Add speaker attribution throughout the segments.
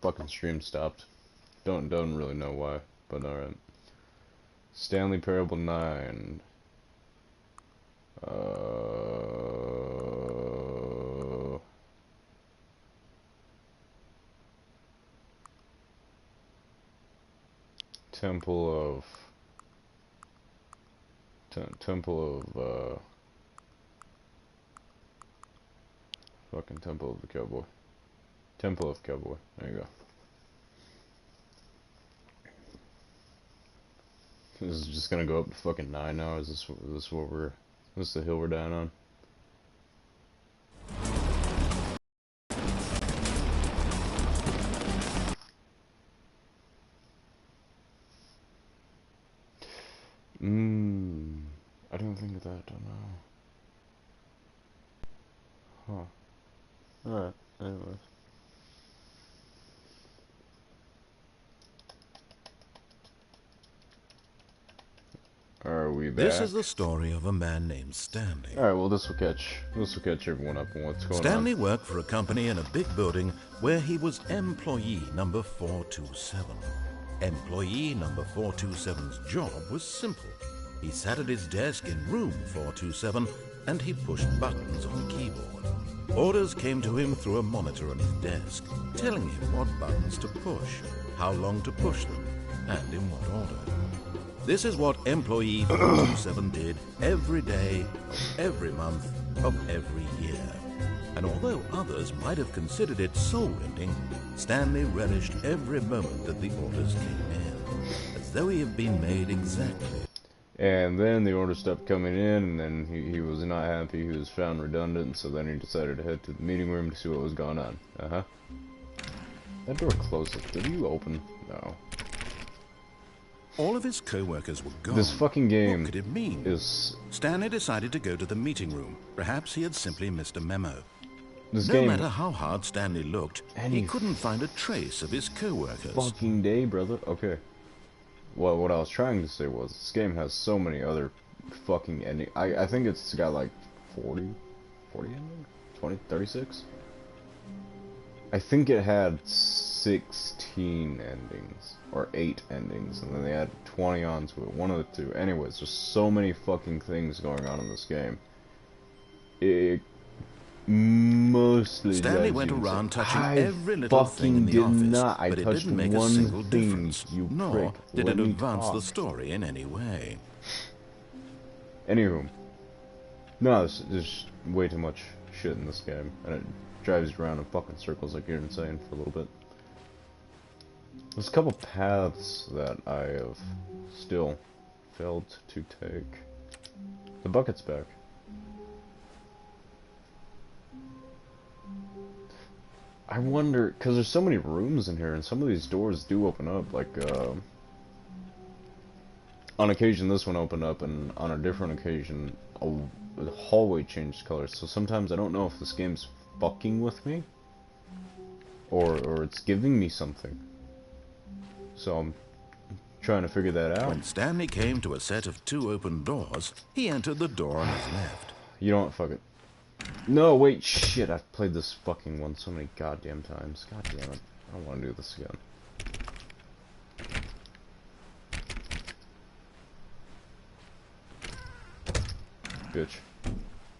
Speaker 1: Fucking stream stopped. Don't really know why, but alright. Stanley Parable 9. Temple of fucking Temple of the Cowboy. Temple of Cowboy. There you go. This is just gonna go up to fucking 9 now. Is this what we're? Is this the hill we're down on? I didn't think of that. Don't know. Huh. Alright. Anyways. Are we back?
Speaker 2: This is the story of a man named Stanley.
Speaker 1: Alright, well this will catch everyone up on what's going on.
Speaker 2: Stanley worked for a company in a big building where he was employee number 427. Employee number 427's job was simple. He sat at his desk in room 427 and he pushed buttons on the keyboard. Orders came to him through a monitor on his desk, telling him what buttons to push, how long to push them, and in what order. This is what employee 427 did every day, of every month, of every year. And although others might have considered it soul-rending, Stanley relished every moment that the orders came in, as though he had been made exactly.
Speaker 1: And then the orders stopped coming in, and then he was not happy. He was found redundant, so then he decided to head to the meeting room to see what was going on. That door closed. Did you open? No.
Speaker 2: All of his co-workers were gone.
Speaker 1: This fucking game
Speaker 2: What could it mean?
Speaker 1: is...
Speaker 2: Stanley decided to go to the meeting room. Perhaps he had simply missed a memo.
Speaker 1: This
Speaker 2: No
Speaker 1: game...
Speaker 2: matter how hard Stanley looked,
Speaker 1: Any
Speaker 2: he couldn't find a trace of his co-workers.
Speaker 1: fucking day, brother. Okay. Well, what I was trying to say was, this game has so many other fucking endings. I think it's got like 40 endings? 20? 36? I think it had 16 endings, or 8 endings, and then they added 20 onto it, one of the two. Anyways, there's so many fucking things going on in this game. It mostly
Speaker 2: Stanley went around touching every little thing in the office, but it didn't make a single difference, nor did it advance the story in any way.
Speaker 1: Anywho, no, there's way too much shit in this game, and it drives you around in fucking circles like you're insane for a little bit. There's a couple paths that I have still failed to take. The bucket's back. I wonder, because there's so many rooms in here, and some of these doors do open up, like, on occasion this one opened up, and on a different occasion, the hallway changed colors, so sometimes I don't know if this game's fucking with me, or it's giving me something. So I'm trying to figure that out.
Speaker 2: When Stanley came to a set of 2 open doors, he entered the door on his left.
Speaker 1: You know what, fuck it. No, wait, shit, I've played this fucking one so many goddamn times. God damn it. I don't want to do this again. Bitch.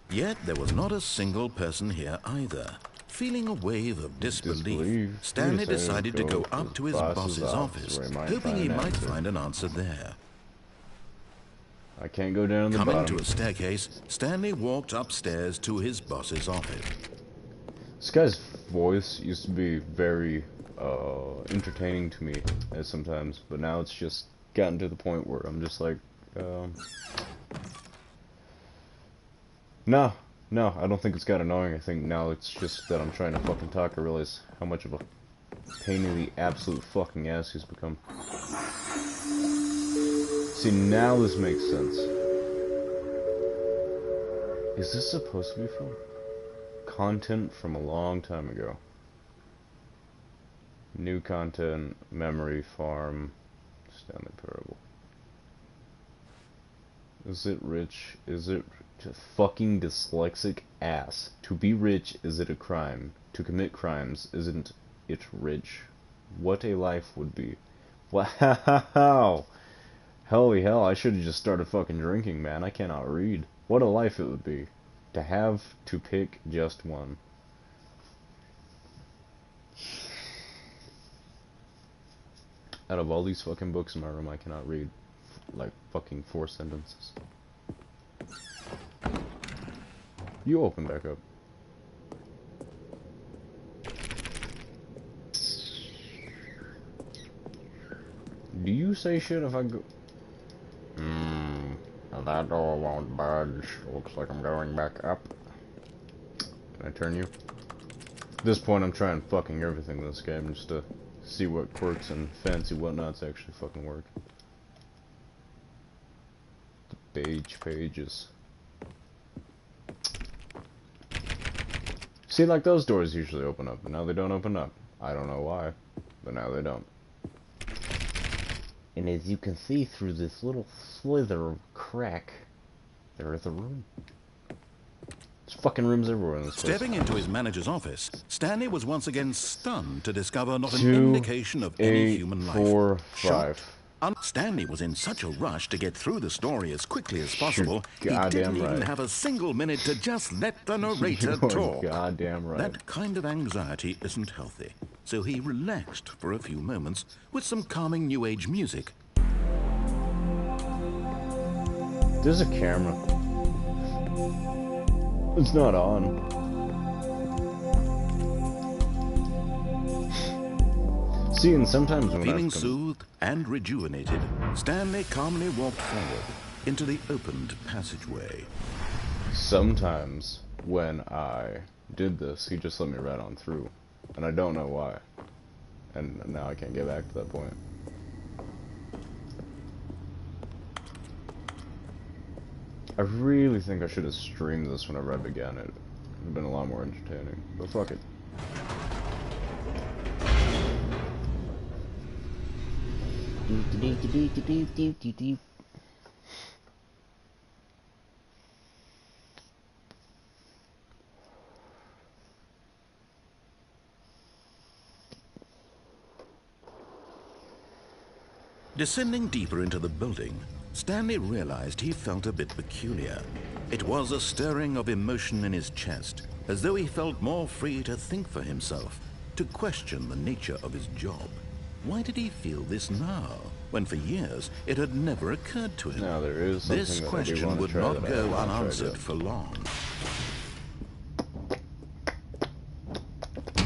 Speaker 2: Yet there was not a single person here either. Feeling a wave of disbelief, Stanley decided to go up to his boss's office, hoping he might find an answer there.
Speaker 1: I can't go down the bottom.
Speaker 2: Coming to a staircase, Stanley walked upstairs to his boss's office.
Speaker 1: This guy's voice used to be very entertaining to me sometimes, but now it's just gotten to the point where I'm just like, no, I don't think it's got annoying. I think now it's just that I'm trying to fucking talk. I realize how much of a pain in the absolute fucking ass he's become. See, now this makes sense. Is this supposed to be from content from a long time ago? New content, memory farm, Stanley Parable. Is it rich? Is it fucking dyslexic ass? To be rich, is it a crime? To commit crimes, isn't it rich? What a life would be. Wow. Holy hell, I should have just started fucking drinking, man. I cannot read. What a life it would be. To have to pick just one. Out of all these fucking books in my room, I cannot read like fucking 4 sentences. You open back up. Do you say shit if I go? That door won't budge. Looks like I'm going back up. Can I turn you? At this point, I'm trying fucking everything in this game just to see what quirks and fancy whatnots actually fucking work. The beige pages. See, like those doors usually open up, but now they don't open up. I don't know why, but now they don't. And as you can see through this little slither of crack, there is a room. There's fucking rooms everywhere in this place.
Speaker 2: Stepping into his manager's office, Stanley was once again stunned to discover not an indication of any human life.
Speaker 1: 4, 5.
Speaker 2: Stanley was in such a rush to get through the story as quickly as possible, he didn't even have a single minute to just let the narrator talk.
Speaker 1: Goddamn right.
Speaker 2: That kind of anxiety isn't healthy, so he relaxed for a few moments with some calming New Age music.
Speaker 1: There's a camera. It's not on. See, and sometimes when
Speaker 2: Feeling soothed and rejuvenated, Stanley calmly walked forward into the opened passageway.
Speaker 1: Sometimes when I did this, he just let me right on through, and I don't know why. And now I can't get back to that point. I really think I should have streamed this whenever I began it. It would have been a lot more entertaining, but fuck it.
Speaker 2: Descending deeper into the building, Stanley realized he felt a bit peculiar. It was a stirring of emotion in his chest, as though he felt more free to think for himself, to question the nature of his job. Why did he feel this now, when for years it had never occurred to him?
Speaker 1: Now, there is
Speaker 2: this
Speaker 1: something
Speaker 2: question would not go unanswered for long.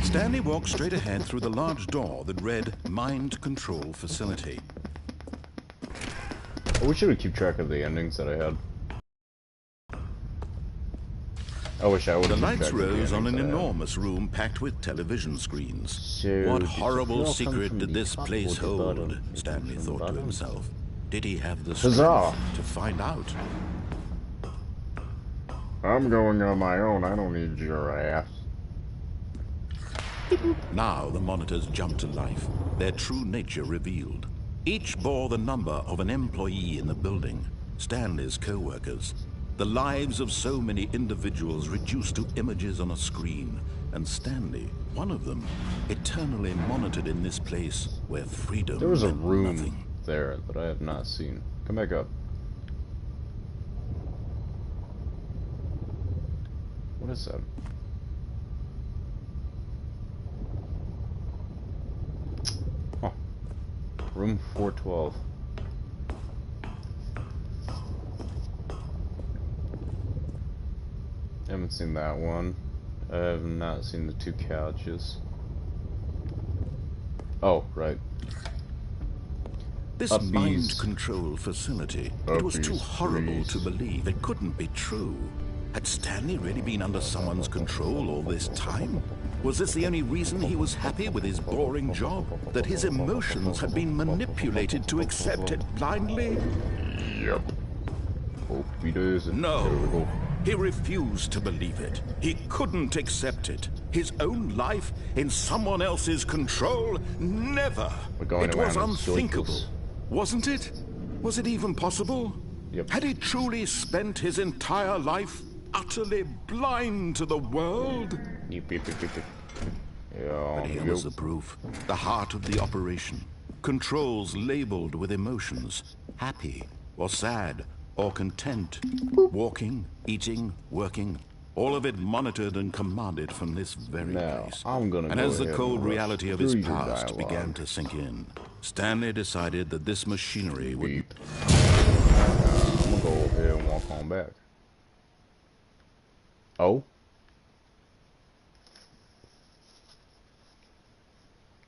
Speaker 2: Stanley walked straight ahead through the large door that read Mind Control Facility.
Speaker 1: I wish I would keep track of the endings that I had. I wish I would.
Speaker 2: The lights rose on an enormous room packed with television screens.
Speaker 1: So
Speaker 2: what horrible secret did this place hold? Stanley thought to himself. Did he have the strength to find out?
Speaker 1: I'm going on my own. I don't need your ass.
Speaker 2: Now the monitors jumped to life, their true nature revealed. Each bore the number of an employee in the building, Stanley's co-workers. The lives of so many individuals reduced to images on a screen, and Stanley, one of them, eternally monitored in this place where freedom
Speaker 1: There was a
Speaker 2: meant
Speaker 1: room
Speaker 2: nothing.
Speaker 1: there that I have not seen. Come back up. What is that? Oh. Room 412. I haven't seen that one. I have not seen the 2 couches. Oh, right.
Speaker 2: This mind control facility, it was too horrible to believe. It couldn't be true. Had Stanley really been under someone's control all this time? Was this the only reason he was happy with his boring job? That his emotions had been manipulated to accept it blindly?
Speaker 1: Yep. Hope he doesn't.
Speaker 2: No. He refused to believe it. He couldn't accept it. His own life in someone else's control? Never. It was unthinkable. Wasn't it? Was it even possible?
Speaker 1: Yep.
Speaker 2: Had he truly spent his entire life utterly blind to the world?
Speaker 1: Yep. Yeah,
Speaker 2: But here was the proof. The heart of the operation. Controls labeled with emotions. Happy, or sad, or content. Walking, eating, working. All of it monitored and commanded from this very
Speaker 1: now,
Speaker 2: place.
Speaker 1: I'm gonna
Speaker 2: And
Speaker 1: go
Speaker 2: as the
Speaker 1: ahead
Speaker 2: cold
Speaker 1: and rush
Speaker 2: reality of
Speaker 1: through
Speaker 2: his
Speaker 1: your
Speaker 2: past began
Speaker 1: dialogue.
Speaker 2: to sink in, Stanley decided that this machinery would...
Speaker 1: Beep. I'm gonna go ahead and walk on back. Oh?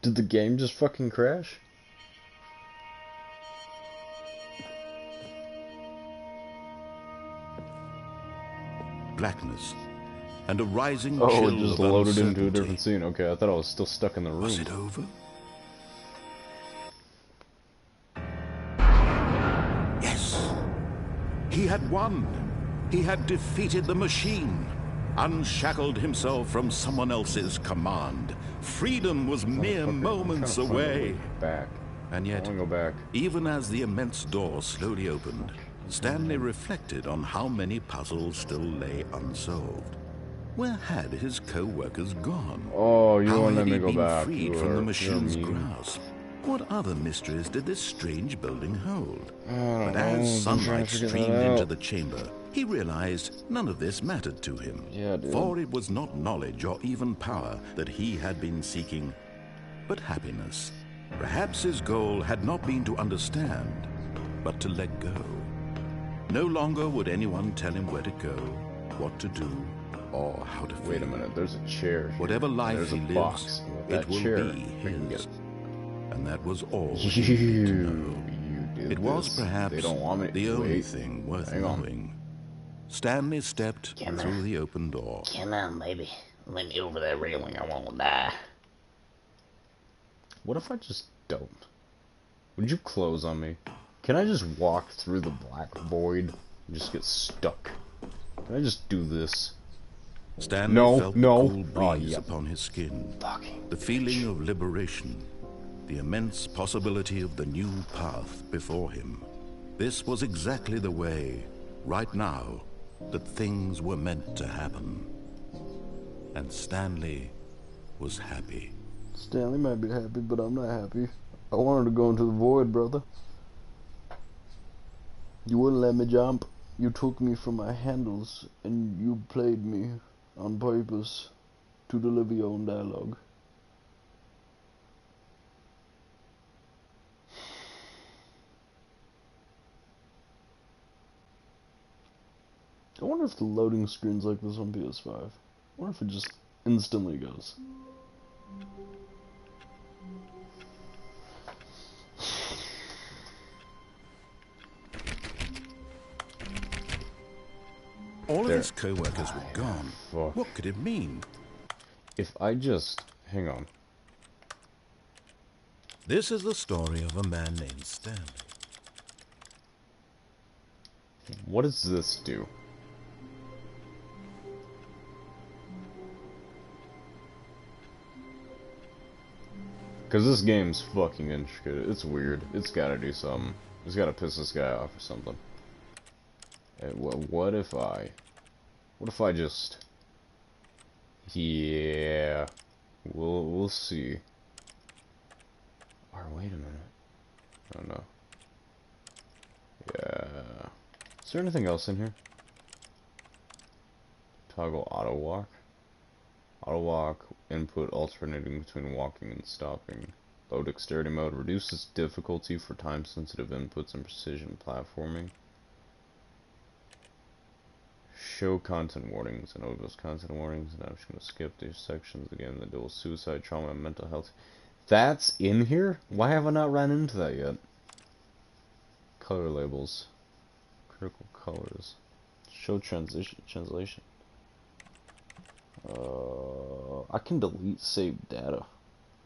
Speaker 1: Did the game just fucking crash?
Speaker 2: Blackness. And a rising
Speaker 1: Oh,
Speaker 2: chill
Speaker 1: it just
Speaker 2: of
Speaker 1: loaded into a
Speaker 2: uncertainty.
Speaker 1: different scene. Okay, I thought I was still stuck in the room.
Speaker 2: Was it over? Yes. He had won. He had defeated the machine. Unshackled himself from someone else's command. Freedom was mere moments away.
Speaker 1: Back.
Speaker 2: And
Speaker 1: I
Speaker 2: yet,
Speaker 1: wanna go back.
Speaker 2: even as the immense door slowly opened, Stanley reflected on how many puzzles still lay unsolved. Where had his co-workers gone?
Speaker 1: Oh, you
Speaker 2: How
Speaker 1: won't let
Speaker 2: had
Speaker 1: me
Speaker 2: he
Speaker 1: go
Speaker 2: been
Speaker 1: back.
Speaker 2: freed
Speaker 1: You
Speaker 2: from the
Speaker 1: are-
Speaker 2: machine's
Speaker 1: you're mean.
Speaker 2: grasp? What other mysteries did this strange building hold?
Speaker 1: I don't
Speaker 2: But
Speaker 1: know,
Speaker 2: as
Speaker 1: I'm trying
Speaker 2: sunlight
Speaker 1: to figure that
Speaker 2: streamed into
Speaker 1: out.
Speaker 2: the chamber, he realized none of this mattered to him.
Speaker 1: Yeah, dude.
Speaker 2: For it was not knowledge or even power that he had been seeking, but happiness. Perhaps his goal had not been to understand, but to let go. No longer would anyone tell him where to go, what to do, or how to feel.
Speaker 1: Wait a minute, there's a chair here.
Speaker 2: Whatever life
Speaker 1: There's
Speaker 2: he
Speaker 1: a
Speaker 2: lives,
Speaker 1: box. And with
Speaker 2: it
Speaker 1: that
Speaker 2: will
Speaker 1: chair,
Speaker 2: be
Speaker 1: we can
Speaker 2: his.
Speaker 1: get-
Speaker 2: And that was all he needed to know.
Speaker 1: You did
Speaker 2: It was
Speaker 1: this.
Speaker 2: perhaps
Speaker 1: They don't want me.
Speaker 2: the only
Speaker 1: Wait.
Speaker 2: thing worth
Speaker 1: Hang on.
Speaker 2: knowing. Stanley stepped
Speaker 3: Come
Speaker 2: through
Speaker 3: on.
Speaker 2: the open door.
Speaker 3: Come on, baby. Let me over that railing. I won't die.
Speaker 1: What if I just don't? Would you close on me? Can I just walk through the black void and just get stuck? Can I just do this?
Speaker 2: Stanley
Speaker 1: No,
Speaker 2: felt
Speaker 1: no.
Speaker 2: the cool
Speaker 1: Oh,
Speaker 2: breeze
Speaker 1: yep.
Speaker 2: upon his skin.
Speaker 1: Fucking.
Speaker 2: The feeling of liberation. The immense possibility of the new path before him. This was exactly the way, right now, that things were meant to happen. And Stanley was happy.
Speaker 1: Stanley might be happy, but I'm not happy. I wanted to go into the void, brother. You wouldn't let me jump. You took me from my handles, and you played me on purpose to deliver your own dialogue. I wonder if the loading screen's like this on PS5. I wonder if it just instantly goes.
Speaker 2: All of
Speaker 1: There.
Speaker 2: his co-workers were gone.
Speaker 1: Fuck.
Speaker 2: What could it mean?
Speaker 1: If I just... Hang on.
Speaker 2: This is the story of a man named Stanley.
Speaker 1: What does this do? Because this game's fucking intricate. It's weird. It's gotta do something. It's gotta piss this guy off or something. What if I... What if I just... Yeah... We'll see. Or wait a minute. Oh no. Yeah... Is there anything else in here? Toggle auto walk. Auto walk input alternating between walking and stopping. Low dexterity mode reduces difficulty for time sensitive inputs and precision platforming. Show content warnings. I know those content warnings, and I'm just gonna skip these sections again. The dual suicide, trauma, and mental health. That's in here? Why have I not run into that yet? Color labels. Critical colors. Show translation. I can delete saved data.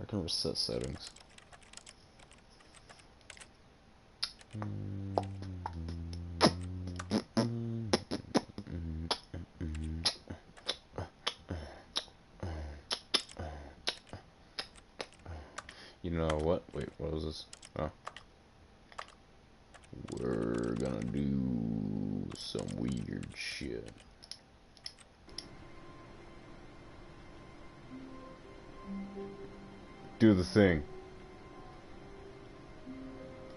Speaker 1: I can reset settings. You know what? Wait, what was this? Oh. We're gonna do some weird shit. Do the thing.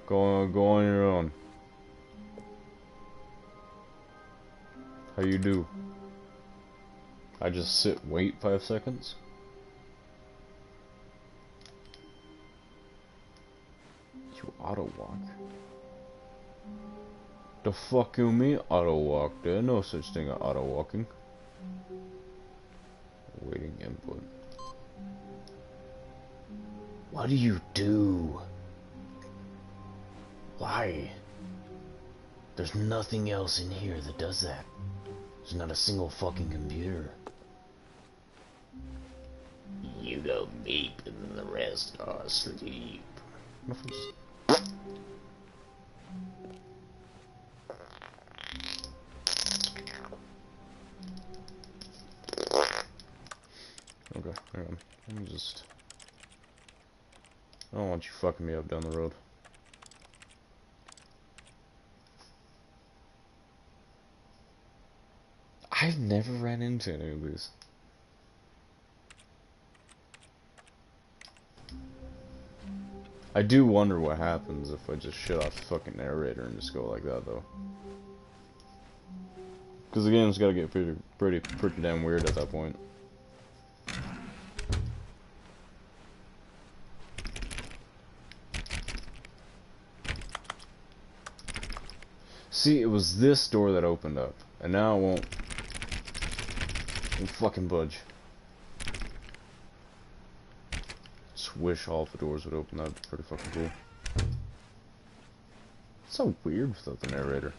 Speaker 1: Go on your own. How you do? I just sit, wait 5 seconds? You auto walk? The fuck you mean auto walk? There's no such thing as auto walking. Waiting input. What do you do? Why? There's nothing else in here that does that. There's not a single fucking computer.
Speaker 3: You go beep and the rest are asleep.
Speaker 1: Okay, hang on. Let me just... I don't want you fucking me up down the road. I've never ran into any of these. I do wonder what happens if I just shut off the fucking narrator and just go like that, though. Because the game's gotta get pretty damn weird at that point. See, it was this door that opened up, and now it won't fucking budge. Just wish all the doors would open. That'd be pretty fucking cool. It's so weird without the narrator.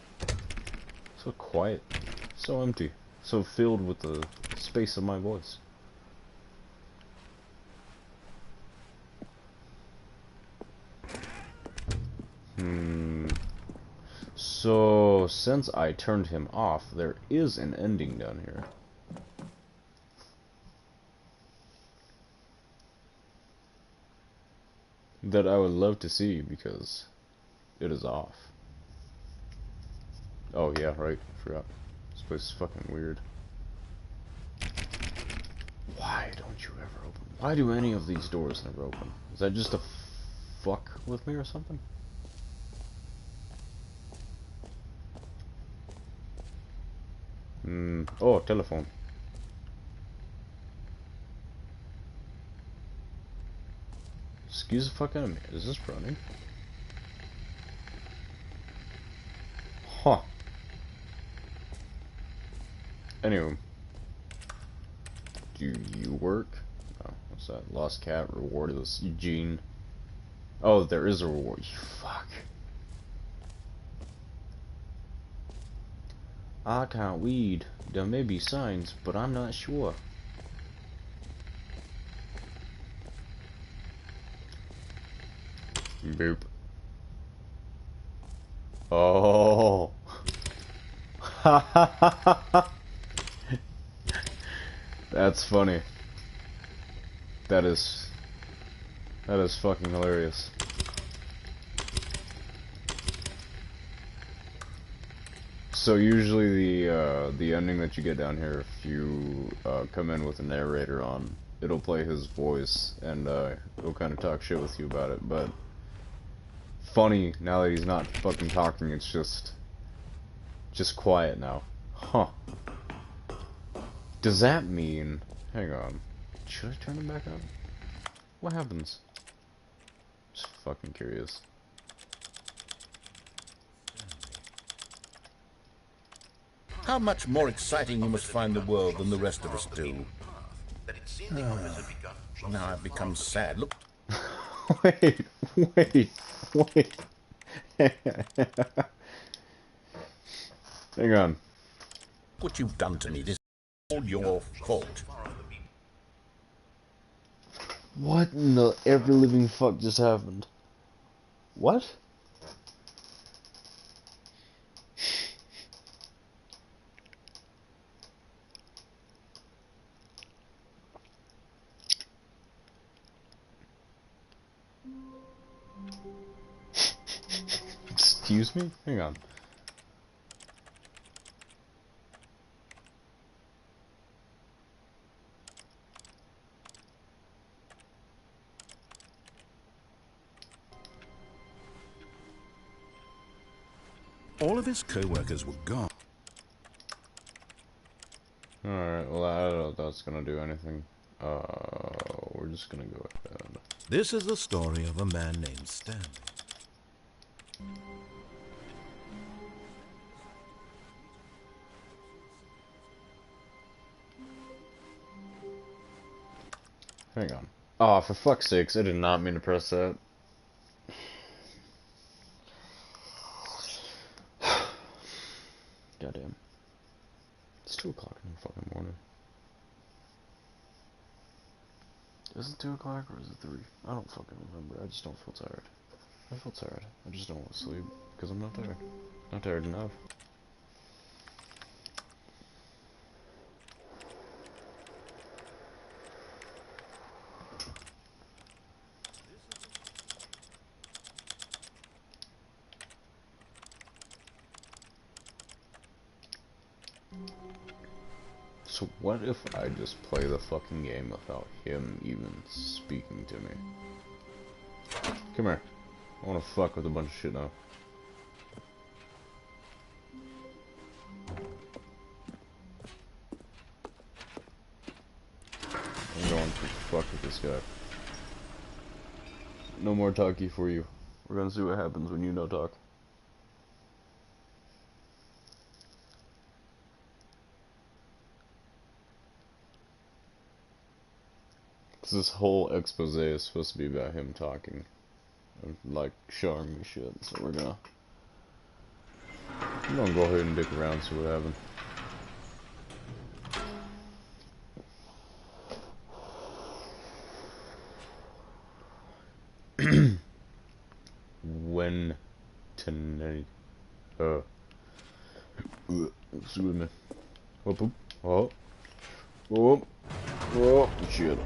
Speaker 1: So quiet, so empty, so filled with the space of my voice. So, since I turned him off, there is an ending down here. That I would love to see, because it is off. Oh yeah, right, I forgot. This place is fucking weird. Why don't you ever open? Why do any of these doors never open? Is that just to fuck with me or something? Oh, telephone. Excuse the fuck out of me. Is this running? Huh. Anyway. Do you work? Oh, what's that? Lost cat, rewardless. Eugene. Oh, there is a reward. You fuck. I can't read. There may be signs, but I'm not sure. Boop. Oh. That's funny. That is fucking hilarious. So usually the ending that you get down here, if you come in with a narrator on, it'll play his voice and he'll kind of talk shit with you about it. But funny now that he's not fucking talking, it's just quiet now. Huh? Does that mean? Hang on. Should I turn it back on? What happens? Just fucking curious.
Speaker 2: How much more exciting you must find the world than the rest of us do. Now I've become sad. Look.
Speaker 1: Wait. Hang on.
Speaker 2: What you've done to me, this is all your fault.
Speaker 1: What in the ever living fuck just happened? What? Excuse me? Hang on.
Speaker 2: All of his co-workers were gone.
Speaker 1: Alright, well, I don't know if that's gonna do anything. We're just gonna go ahead.
Speaker 2: This is the story of a man named Stanley.
Speaker 1: Hang on. Oh, for fuck's sakes, I did not mean to press that. Goddamn. It's 2 o'clock in the fucking morning. Is it 2 o'clock or is it 3? I don't fucking remember. I just don't feel tired. I feel tired. I just don't want to sleep because I'm not tired. Not tired enough. So what if I just play the fucking game without him even speaking to me? Come here. I wanna fuck with a bunch of shit now. I'm going to fuck with this guy. No more talkie for you. We're gonna see what happens when you no talk. This whole expose is supposed to be about him talking and like showing me shit, so we're gonna go ahead and dick around, see what happens. When tonight, excuse me. Oh, shit.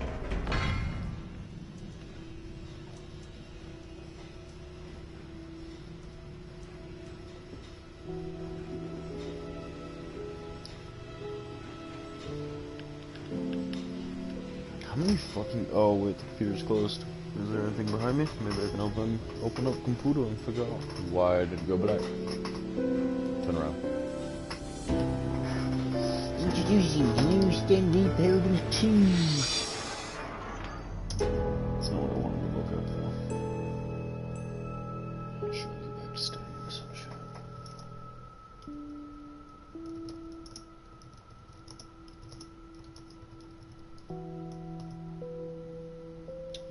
Speaker 1: How many fucking... Oh, wait, the computer's closed. Is there anything behind me? Maybe I can open up computer and figure out why did it go black. Turn around.
Speaker 3: Introducing the new Stanley Parable 2.
Speaker 1: That's not what I wanted to look up, though. Should we go back to settings? Shit.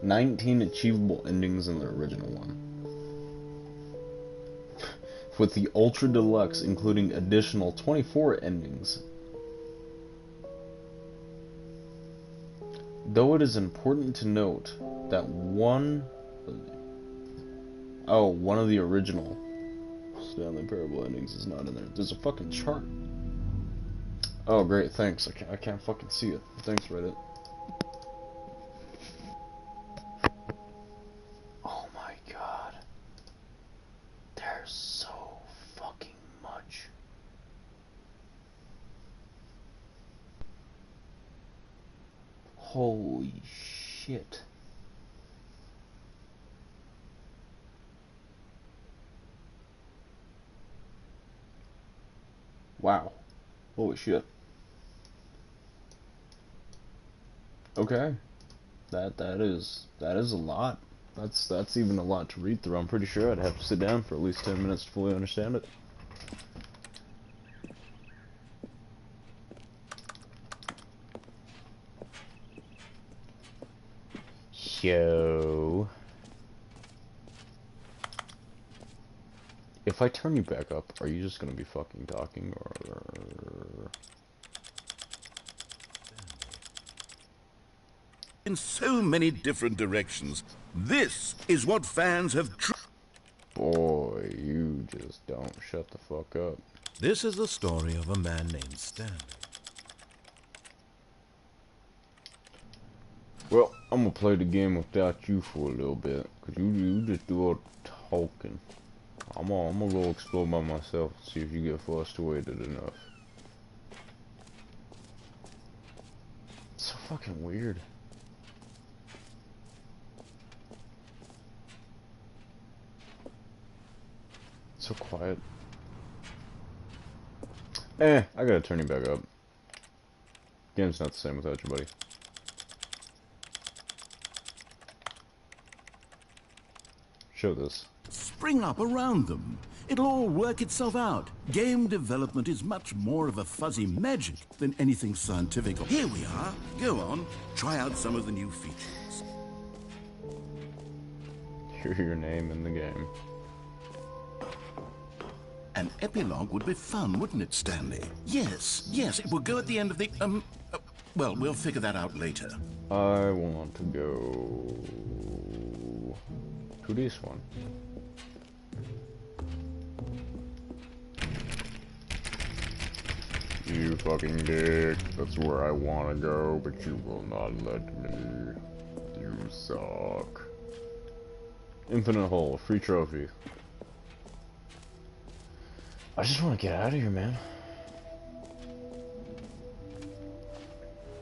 Speaker 1: 19 achievable endings in the original one. With the Ultra Deluxe including additional 24 endings. Though it is important to note that one of the original Stanley Parable endings is not in there. There's a fucking chart. Oh great, thanks. I can't fucking see it. Thanks, Reddit. Oh my god. There's so fucking much. Holy shit. Wow. Holy shit. Okay. That is a lot. That's even a lot to read through. I'm pretty sure I'd have to sit down for at least 10 minutes to fully understand it. So, if I turn you back up, are you just gonna be fucking talking, or...
Speaker 2: In so many different directions. This is what fans have...
Speaker 1: Boy, you just don't shut the fuck up.
Speaker 2: This is the story of a man named Stanley.
Speaker 1: Well, I'm gonna play the game without you for a little bit, cause you just do all the talking. I'm gonna go explore by myself and see if you get frustrated enough. It's so fucking weird. So quiet. I gotta turn you back up. Game's not the same without you, buddy. Show this.
Speaker 2: Spring up around them. It'll all work itself out. Game development is much more of a fuzzy magic than anything scientific. Here we are. Go on. Try out some of the new features.
Speaker 1: Hear your name in the game.
Speaker 2: An epilogue would be fun, wouldn't it, Stanley? Yes, it will go at the end of the, well, we'll figure that out later.
Speaker 1: I want to go to this one. You fucking dick. That's where I want to go, but you will not let me. You suck. Infinite hole, free trophy. I just want to get out of here, man.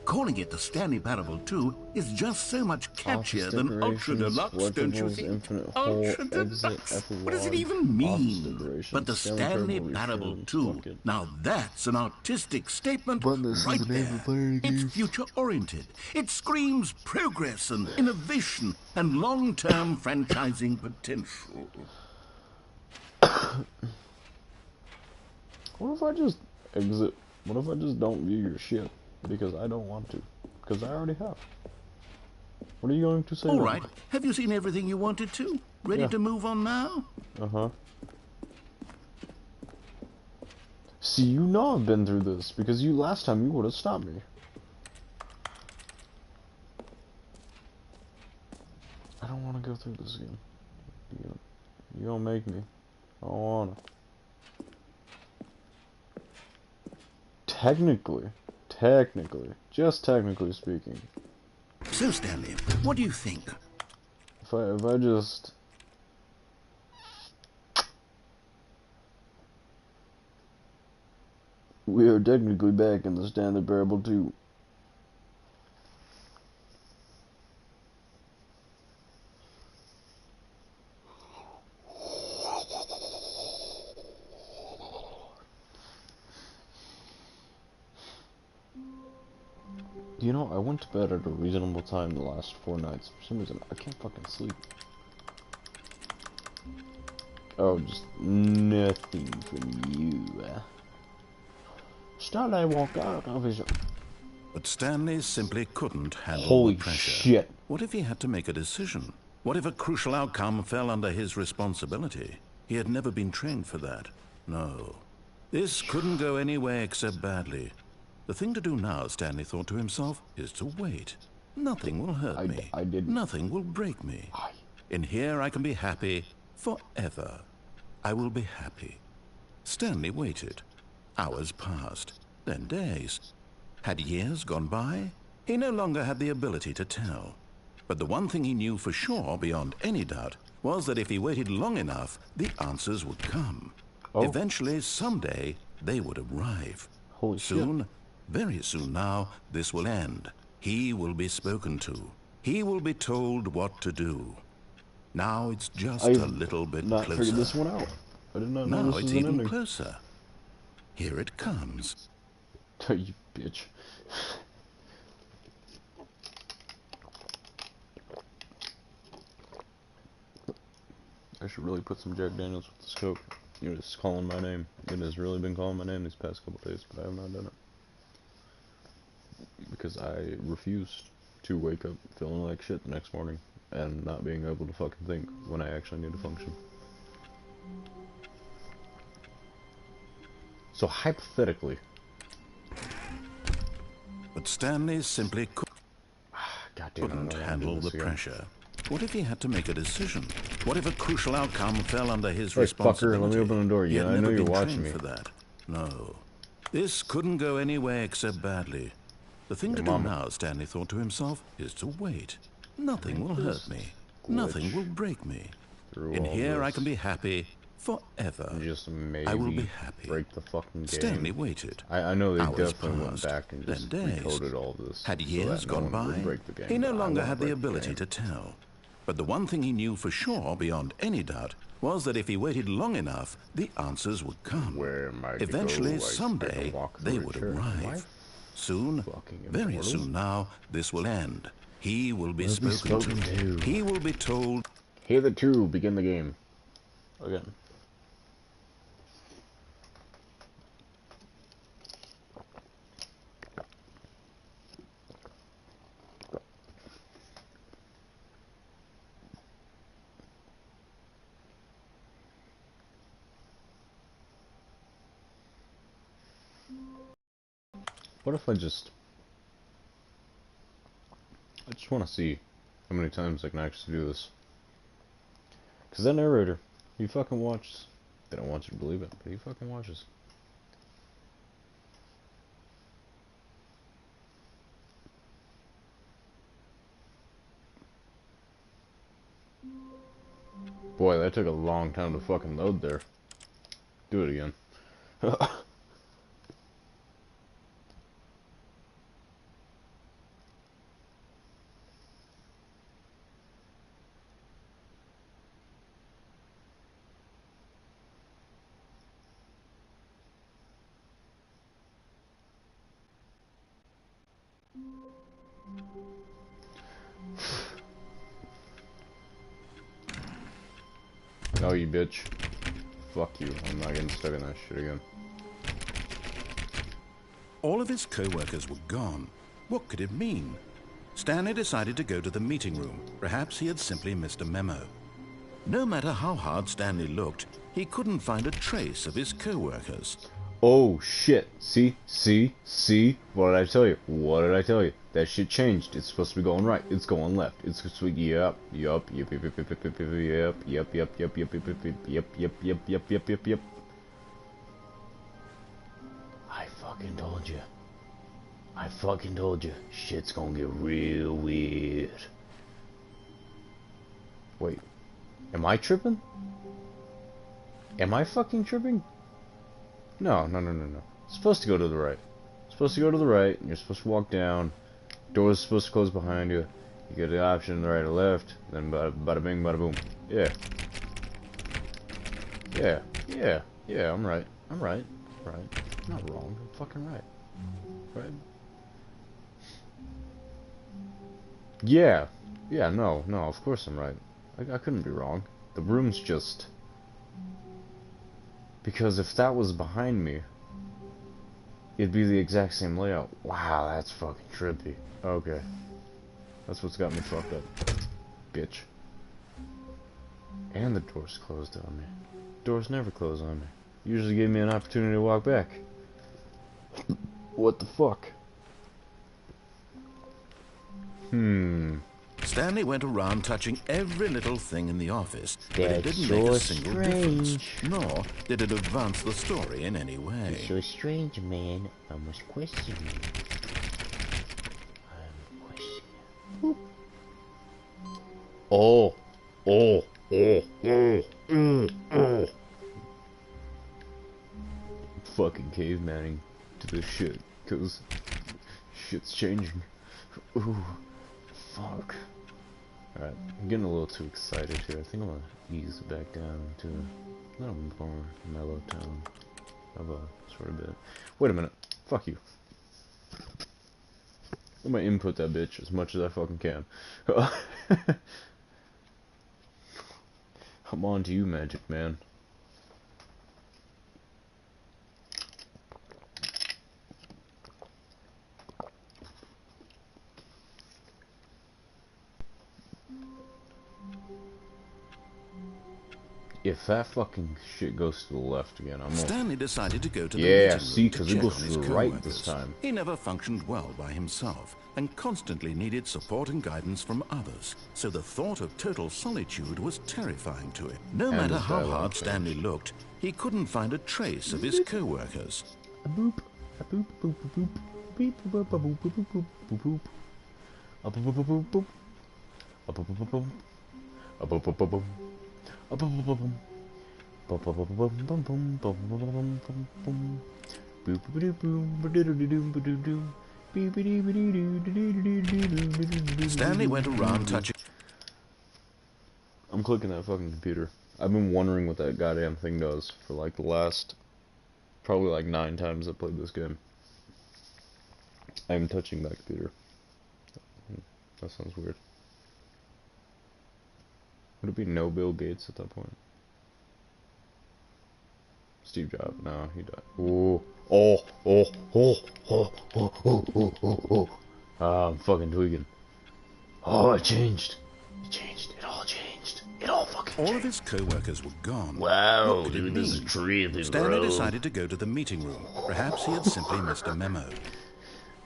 Speaker 2: Calling it the Stanley Parable 2 is just so much catchier than Ultra Deluxe, don't you think? Ultra Deluxe? What does it even mean? But the Stanley Parable 2, now that's an artistic statement right there. It's future-oriented. It screams progress and innovation and long-term franchising potential.
Speaker 1: What if I just exit? What if I just don't view your shit? Because I don't want to. Because I already have. What are you going to say?
Speaker 2: All right. Have you seen everything you wanted to? Ready to move on now?
Speaker 1: Uh-huh. See, you know I've been through this. Because you last time you would have stopped me. I don't want to go through this again. You don't make me. I don't wanna. Technically, just technically speaking.
Speaker 2: So, Stanley, what do you think?
Speaker 1: If I just... We are technically back in the Stanley Parable 2. You know, I went to bed at a reasonable time the last 4 nights. For some reason, I can't fucking sleep. Oh, just nothing from you. Stanley walked out of his...
Speaker 2: But Stanley simply couldn't handle
Speaker 1: Holy
Speaker 2: the pressure.
Speaker 1: shit.
Speaker 2: What if he had to make a decision? What if a crucial outcome fell under his responsibility? He had never been trained for that. No. This couldn't go anywhere except badly. The thing to do now, Stanley thought to himself, is to wait. Nothing will hurt me. Nothing will break me. In here I can be happy forever. I will be happy. Stanley waited. Hours passed, then days. Had years gone by? He no longer had the ability to tell. But the one thing he knew for sure, beyond any doubt, was that if he waited long enough, the answers would come. Eventually, someday, they would arrive.
Speaker 1: Holy
Speaker 2: soon,
Speaker 1: shit.
Speaker 2: Very soon now, this will end. He will be spoken to. He will be told what to do. Now it's just a little bit
Speaker 1: not
Speaker 2: closer.
Speaker 1: figured this one out. I did not know
Speaker 2: Now
Speaker 1: this
Speaker 2: it's
Speaker 1: was an
Speaker 2: even
Speaker 1: ending.
Speaker 2: closer. Here it comes.
Speaker 1: You bitch. I should really put some Jack Daniels with this Coke. You're just calling my name. It has really been calling my name these past couple days, but I have not done it. Because I refuse to wake up feeling like shit the next morning and not being able to fucking think when I actually need to function. So hypothetically...
Speaker 2: But Stanley simply
Speaker 1: Goddamn,
Speaker 2: couldn't handle the pressure. What if he had to make a decision? What if a crucial outcome fell under his responsibility?
Speaker 1: Fucker, let me open the door.
Speaker 2: He had
Speaker 1: Yeah, I know
Speaker 2: never
Speaker 1: you're
Speaker 2: been
Speaker 1: watching
Speaker 2: trained
Speaker 1: me.
Speaker 2: for that. No. This couldn't go anywhere except badly. The thing to
Speaker 1: Mama.
Speaker 2: do now, Stanley thought to himself, is to wait. Nothing will hurt me. Nothing will break me. In here I can be happy forever.
Speaker 1: Just maybe
Speaker 2: I will be happy.
Speaker 1: break the fucking game.
Speaker 2: Stanley waited.
Speaker 1: I know they
Speaker 2: Hours
Speaker 1: definitely went
Speaker 2: passed,
Speaker 1: back and just
Speaker 2: then days.
Speaker 1: recoded all this.
Speaker 2: Had
Speaker 1: so
Speaker 2: years
Speaker 1: that no
Speaker 2: gone
Speaker 1: one would
Speaker 2: by,
Speaker 1: break the game,
Speaker 2: he no
Speaker 1: but I
Speaker 2: longer
Speaker 1: wanna
Speaker 2: had the
Speaker 1: break
Speaker 2: ability
Speaker 1: game.
Speaker 2: to tell. But the one thing he knew for sure, beyond any doubt, was that if he waited long enough, the answers would come.
Speaker 1: Where am I to
Speaker 2: Eventually,
Speaker 1: go?
Speaker 2: someday, they would arrive. Soon, very
Speaker 1: immortal?
Speaker 2: soon now, this will end. He will be spoken to. He will be told.
Speaker 1: Hitherto, begin the game. Again. What if I just want to see how many times I can actually do this. Because that narrator, he fucking watches. They don't want you to believe it, but he fucking watches. Boy, that took a long time to fucking load there. Do it again. No, you bitch. Fuck you. I'm not getting stuck in that shit again.
Speaker 2: All of his co-workers were gone. What could it mean? Stanley decided to go to the meeting room. Perhaps he had simply missed a memo. No matter how hard Stanley looked, he couldn't find a trace of his co-workers.
Speaker 1: Oh shit. See? What did I tell you? That shit changed. It's supposed to be going right. It's going left. It's supposed to be yep. I fucking told you. Shit's gonna get real weird. Wait. Am I tripping? Am I fucking tripping? No. It's supposed to go to the right. You're supposed to walk down. Door's supposed to close behind you. You get the option right or left. Then bada bing, bada boom. Yeah, I'm right. Right. Not wrong. I'm fucking right. Right? Yeah, no, of course I'm right. I couldn't be wrong. The room's just... Because if that was behind me, it'd be the exact same layout. Wow, that's fucking trippy. Okay. That's what's got me fucked up. Bitch. And the door's closed on me. Doors never close on me. Usually give me an opportunity to walk back. What the fuck?
Speaker 2: Stanley went around touching every little thing in the office, but it
Speaker 3: That's
Speaker 2: didn't make
Speaker 3: so
Speaker 2: a single difference,
Speaker 3: strange.
Speaker 2: nor did it advance the story in any way.
Speaker 3: It's so strange, man. I must question you.
Speaker 1: Oh. Fucking cavemaning to this shit, cause shit's changing. Ooh, fuck. Alright, I'm getting a little too excited here. I think I'm gonna ease it back down to a little more mellow tone of a sort of bit. Wait a minute. Fuck you. I'm gonna input that bitch as much as I fucking can. I'm on to you, Magic Man. If that fucking shit goes to the left again, I'm
Speaker 2: Stanley decided to go to the
Speaker 1: Yeah,
Speaker 2: meeting
Speaker 1: see,
Speaker 2: room to
Speaker 1: 'cause it
Speaker 2: check
Speaker 1: goes
Speaker 2: on
Speaker 1: to
Speaker 2: his
Speaker 1: the right
Speaker 2: co-workers.
Speaker 1: this time.
Speaker 2: He never functioned well by himself and constantly needed support and guidance from others, so the thought of total solitude was terrifying to him. No
Speaker 1: And
Speaker 2: matter
Speaker 1: his
Speaker 2: how
Speaker 1: dialogue
Speaker 2: hard
Speaker 1: changed.
Speaker 2: Stanley looked, he couldn't find a trace of his co-workers.
Speaker 1: A boop, a boop, boop, boop, boop, beep, boop, boop, boop, boop, boop, boop, boop, a boop, boop, boop, boop, boop, a boop, boop, boop, boop, a boop, boop, boop, boop, a boop, boop, boop, boop.
Speaker 2: Stanley went around touching...
Speaker 1: I'm clicking that fucking computer. I've been wondering what that goddamn thing does for like the last probably like 9 times I played this game. I am touching that computer. That sounds weird. Would it be no Bill Gates at that point? Steve Jobs? No, he died. Ooh. Oh, oh, oh, oh, oh, oh, oh, oh, oh. Ah, I'm fucking tweaking. Oh, it changed. It changed. It all changed. It all fucking changed.
Speaker 2: All of his co-workers were gone.
Speaker 3: Wow,
Speaker 2: What could it
Speaker 3: dude, this is
Speaker 2: mean?
Speaker 3: creepy,
Speaker 2: Stanley
Speaker 3: bro.
Speaker 2: decided to go to the meeting room. Perhaps he had simply missed a memo.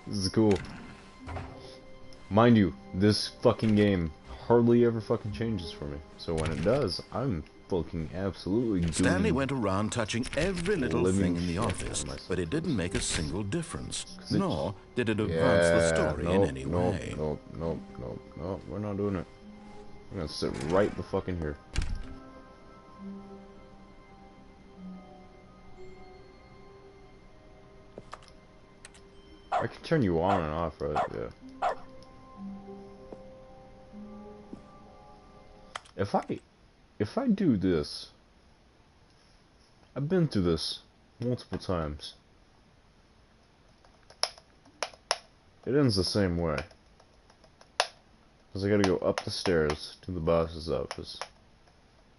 Speaker 1: This is cool. Mind you, this fucking game hardly ever fucking changes for me. So when it does, I'm fucking absolutely doing
Speaker 2: Stanley went around touching every little
Speaker 1: living
Speaker 2: thing in the
Speaker 1: shit
Speaker 2: office,
Speaker 1: out of myself.
Speaker 2: but it didn't make a single difference.
Speaker 1: it-
Speaker 2: Nor did it advance the story in any
Speaker 1: nope,
Speaker 2: way.
Speaker 1: nope, we're not doing it. I'm gonna sit right the fuck in here. I can turn you on and off, right? Yeah. If I do this, I've been through this multiple times. It ends the same way. Because I gotta go up the stairs to the boss's office.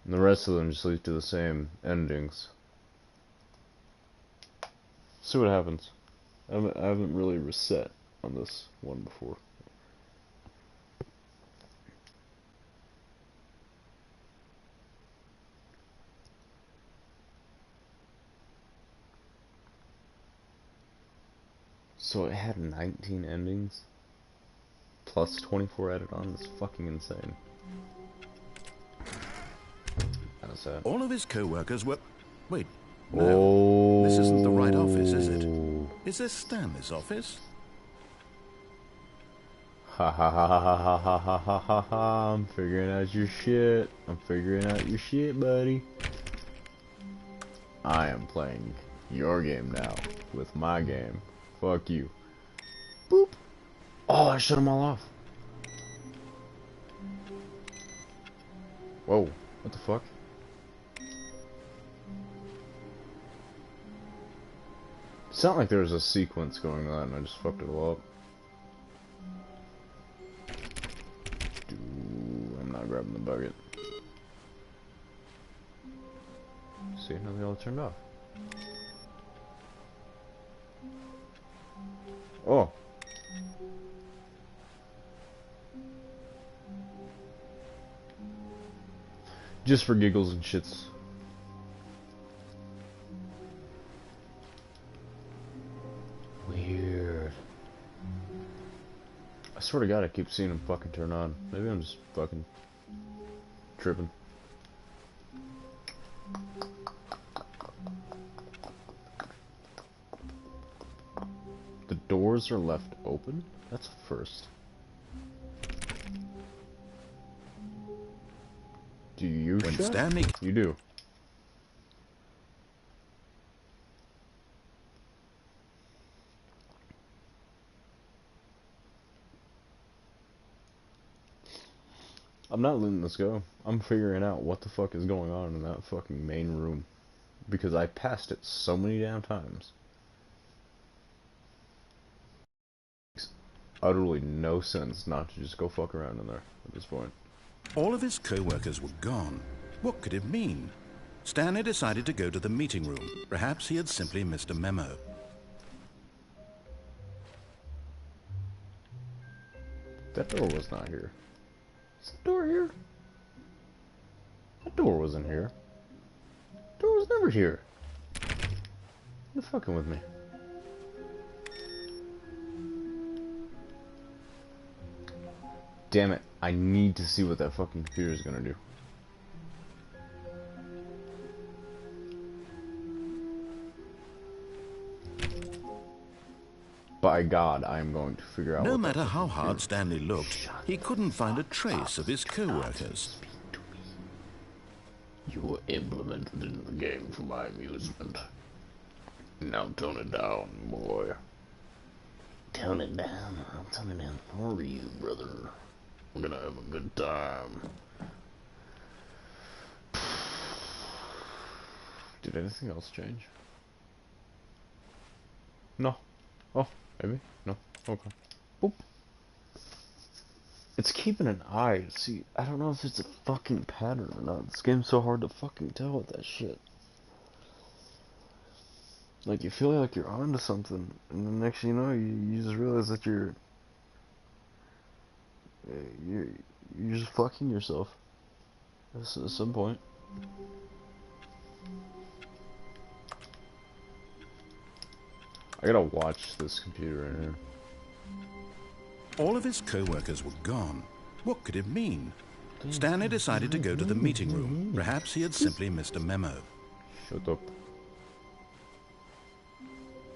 Speaker 1: And the rest of them just lead to the same endings. See what happens. I haven't really reset on this one before. So it had 19 endings? Plus 24 added on? That's fucking insane. That's sad.
Speaker 2: All of his co-workers were... Wait, no.
Speaker 1: Oh.
Speaker 2: This isn't the right office, is it? Is this Stanley's office?
Speaker 1: Ha ha ha ha ha ha ha ha ha ha ha. I'm figuring out your shit. I'm figuring out your shit, buddy. I am playing your game now with my game. Fuck you. Boop. Oh, I shut them all off. Whoa. What the fuck? It's not like there was a sequence going on and I just fucked it all up. I'm not grabbing the bucket. See, now they all turned off. Oh. Just for giggles and shits. Weird. I swear to God, I keep seeing them fucking turn on. Maybe I'm just fucking tripping. The doors are left open? That's a first. Do you
Speaker 2: When
Speaker 1: shut?
Speaker 2: Stanley...
Speaker 1: You do. I'm not letting this go. I'm figuring out what the fuck is going on in that fucking main room. Because I passed it so many damn times. Makes utterly no sense not to just go fuck around in there at this point.
Speaker 2: All of his co-workers were gone. What could it mean? Stanley decided to go to the meeting room. Perhaps he had simply missed a memo.
Speaker 1: That door was not here. Is the door here? That door wasn't here. The door was never here. You're fucking with me. Damn it. I need to see what that fucking computer is gonna do. By God, I am going to figure out
Speaker 2: No
Speaker 1: what
Speaker 2: matter
Speaker 1: that
Speaker 2: how
Speaker 1: fucking
Speaker 2: hard
Speaker 1: computer-
Speaker 2: Stanley looked, he couldn't find a trace of his co-workers.
Speaker 1: Speak to me.
Speaker 3: You were implemented in the game for my amusement. Now tone it down, boy. Tone it down? I'll tone it down for you, brother. We're gonna have a good time.
Speaker 1: Did anything else change? No. Oh, maybe? No. Okay. Boop. It's keeping an eye. See, I don't know if it's a fucking pattern or not. This game's so hard to fucking tell with that shit. Like, you feel like you're onto something, and the next thing you know, you just realize that you're just fucking yourself. At some point. I gotta watch this computer in here.
Speaker 2: All of his co-workers were gone. What could it mean? Stanley decided to go to the meeting room. Perhaps he had simply missed a memo.
Speaker 1: Shut up.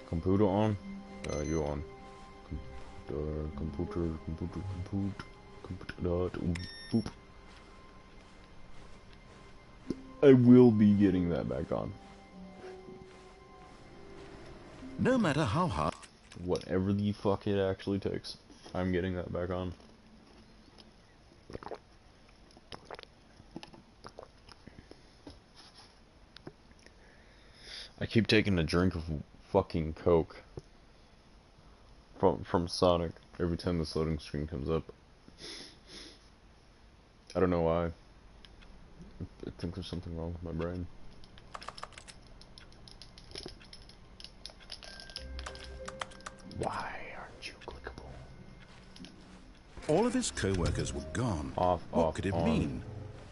Speaker 1: Computer on? You on. Computer. Boop. I will be getting that back on.
Speaker 2: No matter how hard...
Speaker 1: Whatever the fuck it actually takes, I'm getting that back on. I keep taking a drink of fucking Coke from Sonic every time this loading screen comes up. I don't know why. I think there's something wrong with my brain. Why aren't you clickable?
Speaker 2: All of his co-workers were gone. What could it mean?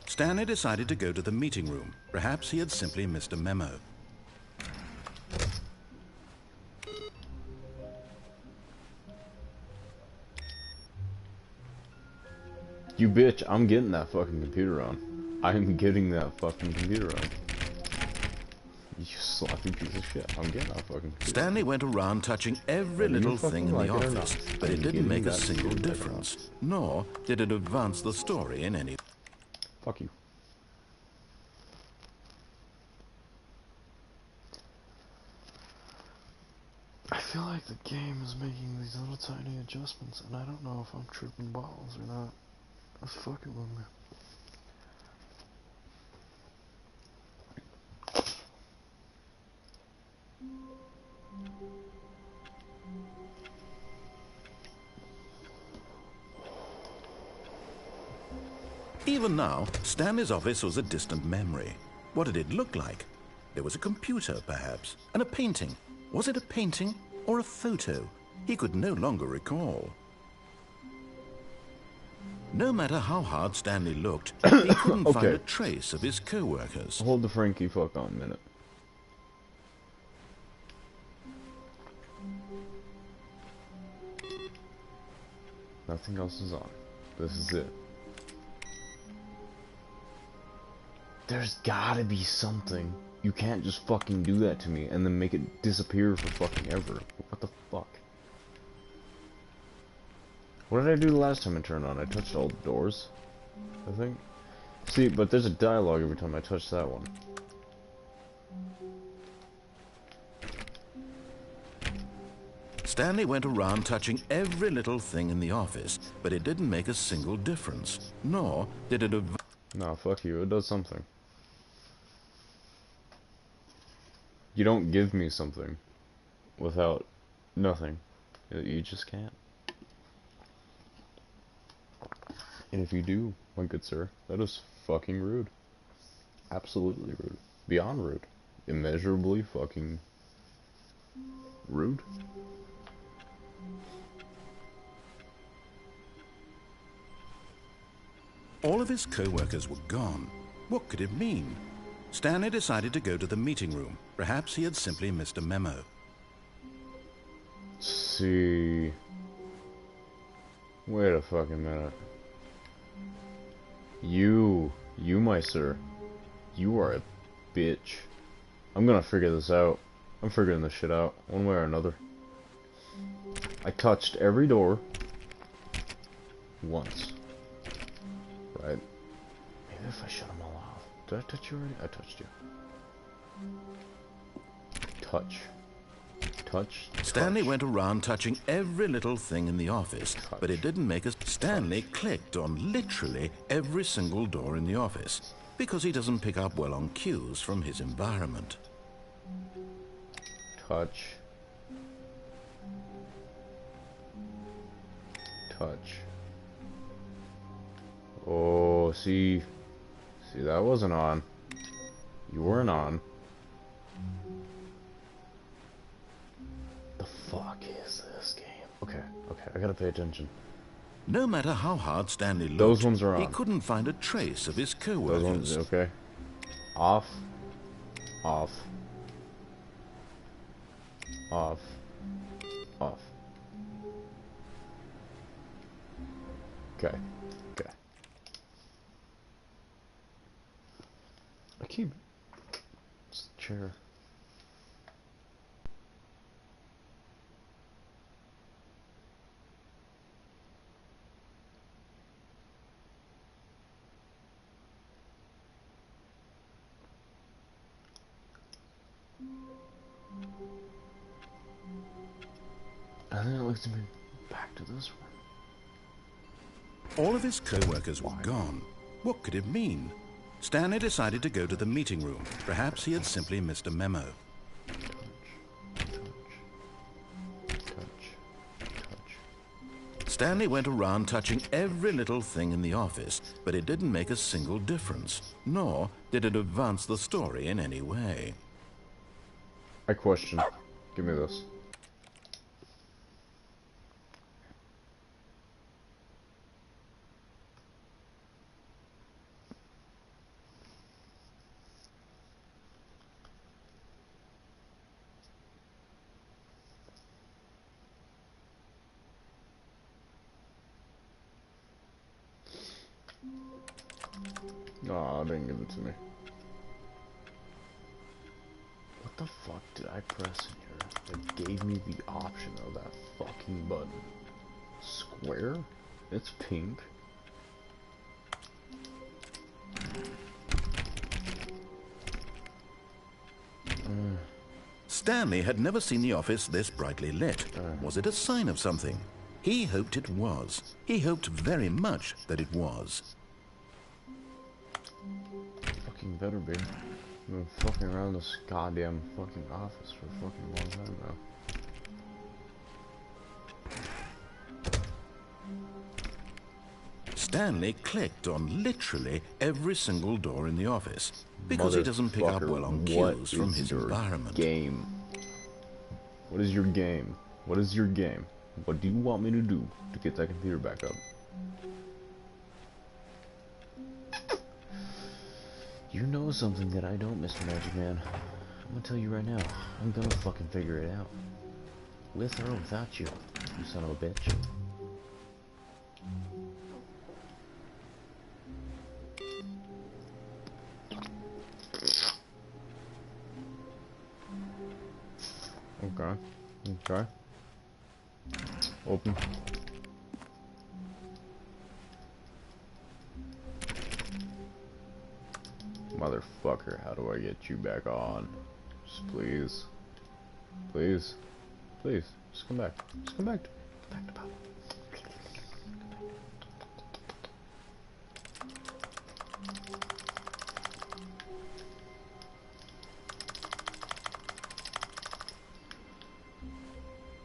Speaker 2: Stanley decided to go to the meeting room. Perhaps he had simply missed a memo.
Speaker 1: You bitch, I'm getting that fucking computer on. I'm getting that fucking computer on. You sloppy piece of shit. I'm getting that fucking computer.
Speaker 2: Stanley went around touching every little thing in the office, but it didn't make a single difference. Nor did it advance the story in any...
Speaker 1: Fuck you. I feel like the game is making these little tiny adjustments, and I don't know if I'm tripping balls or not. It's fucking with me.
Speaker 2: Even now, Stanley's office was a distant memory. What did it look like? There was a computer, perhaps, and a painting. Was it a painting or a photo? He could no longer recall. No matter how hard Stanley looked, he couldn't find a trace of his co-workers.
Speaker 1: Hold the Frankie fuck on a minute. Nothing else is on. This is it. There's gotta be something. You can't just fucking do that to me and then make it disappear for fucking ever. What the fuck? What did I do the last time I turned on? I touched all the doors, I think. See, but there's a dialogue every time I touch that one.
Speaker 2: Stanley went around touching every little thing in the office, but it didn't make a single difference. Nor did it advance...
Speaker 1: Nah, fuck you. It does something. You don't give me something without nothing. You just can't. And if you do, my good sir, that is fucking rude. Absolutely rude. Beyond rude. Immeasurably fucking rude.
Speaker 2: All of his co-workers were gone. What could it mean? Stanley decided to go to the meeting room. Perhaps he had simply missed a memo.
Speaker 1: See. Wait a fucking minute. You, my sir, you are a bitch. I'm gonna figure this out. I'm figuring this shit out, one way or another. I touched every door once. Right? Maybe if I shut them all off. Did I touch you already? I touched you. Touch. Touch.
Speaker 2: Stanley went around touching every little thing in the office, but it didn't make a... Stanley clicked on literally every single door in the office, because he doesn't pick up well on cues from his environment.
Speaker 1: touch, touch. Oh, see, that wasn't on. You weren't on. The fuck is this game? Okay, I gotta pay attention.
Speaker 2: No matter how hard Stanley looked,
Speaker 1: Those ones are on.
Speaker 2: he couldn't find a trace of his co-workers.
Speaker 1: Those ones, okay. Off, off, off, off. Okay. I keep this chair. And then it looks to me back to this one.
Speaker 2: All of his co-workers were gone. What could it mean? Stanley decided to go to the meeting room. Perhaps he had simply missed a memo.
Speaker 1: Touch.
Speaker 2: Stanley went around touching every little thing in the office, but it didn't make a single difference, nor did it advance the story in any way.
Speaker 1: I question. Give me this. No, didn't give it to me. What the fuck did I press in here that gave me the option of that fucking button? Square? It's pink.
Speaker 2: Stanley had never seen the office this brightly lit. Was it a sign of something? He hoped it was. He hoped very much that it was.
Speaker 1: Fucking better be. I've been fucking around this goddamn fucking office for a fucking long time now.
Speaker 2: Stanley clicked on literally every single door in the office because he doesn't pick up well on cues from his environment.
Speaker 1: Game. What is your game? What is your game? What do you want me to do to get that computer back up? You know something that I don't, Mr. Magic Man. I'm gonna tell you right now. I'm gonna fucking figure it out. With or without you, you son of a bitch. Okay. Open. Motherfucker, how do I get you back on? Just please. Please. Please. Just come back. Just come back. Come back to Papa.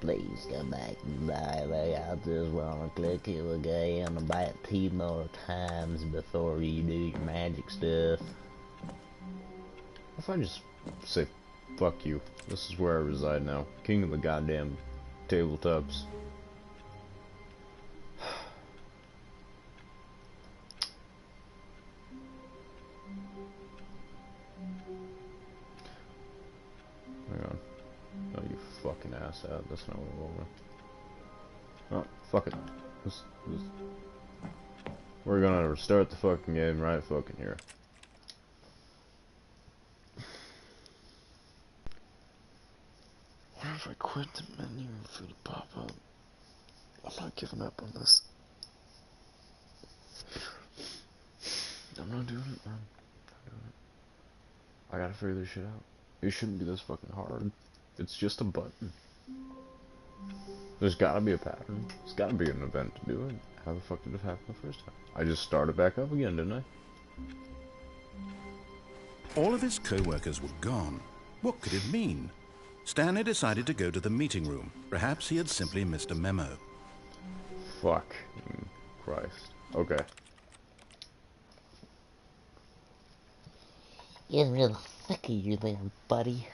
Speaker 3: Please come back, baby. I just want to click you again about 2 more times before you do your magic stuff.
Speaker 1: If I just say, fuck you. This is where I reside now. King of the goddamn tabletops. Hang on. No, you fucking asshat. That's not what we're over. Oh, fuck it. We're gonna restart the fucking game right fucking here. What if I quit the menu for the pop-up? I'm not giving up on this. I'm not doing it, man. I gotta figure this shit out. It shouldn't be this fucking hard. It's just a button. There's gotta be a pattern. There's gotta be an event to do it. How the fuck did it happen the first time? I just started back up again, didn't I?
Speaker 2: All of his co-workers were gone. What could it mean? Stanley decided to go to the meeting room. Perhaps he had simply missed a memo.
Speaker 1: Fuck. Christ. Okay.
Speaker 3: Getting real sick of you there, buddy.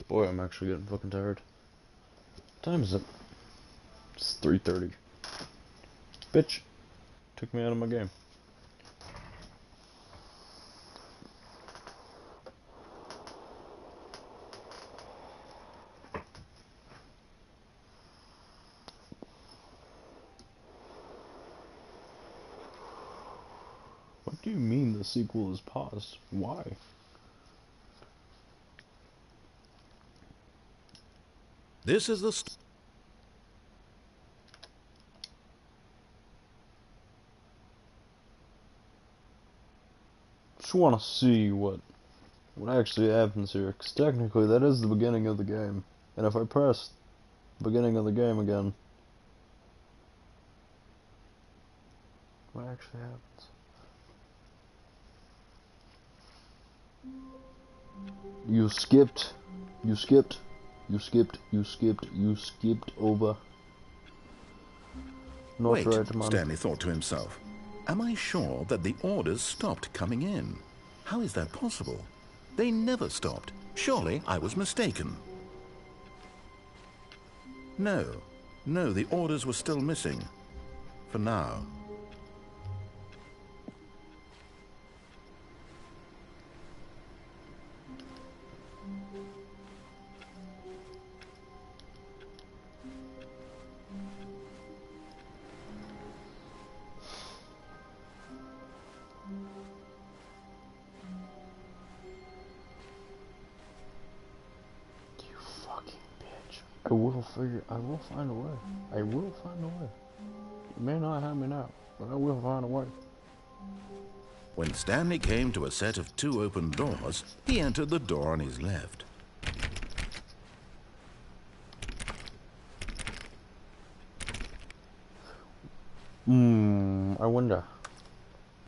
Speaker 1: Boy, I'm actually getting fucking tired. What time is it? It's 3:30. Bitch. Took me out of my game. What do you mean the sequel is paused? Why?
Speaker 2: This is the
Speaker 1: Just want to see what actually happens here, because technically that is the beginning of the game. And if I press beginning of the game again, what actually happens? You skipped over. Not
Speaker 2: Wait,
Speaker 1: right, man.
Speaker 2: Stanley thought to himself. Am I sure that the orders stopped coming in? How is that possible? They never stopped. Surely I was mistaken. No, the orders were still missing. For now.
Speaker 1: I will find a way. I will find a way. You may not have me now, but I will find a way.
Speaker 2: When Stanley came to a set of 2 open doors, he entered the door on his left.
Speaker 1: I wonder.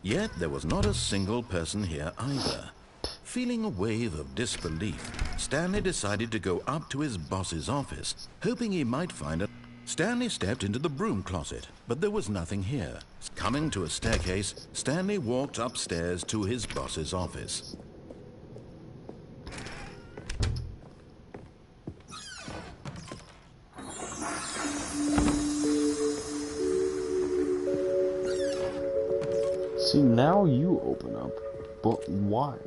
Speaker 2: Yet there was not a single person here either. Feeling a wave of disbelief, Stanley decided to go up to his boss's office, hoping he might find a... Stanley stepped into the broom closet, but there was nothing here. Coming to a staircase, Stanley walked upstairs to his boss's office.
Speaker 1: See, now you open up, but why?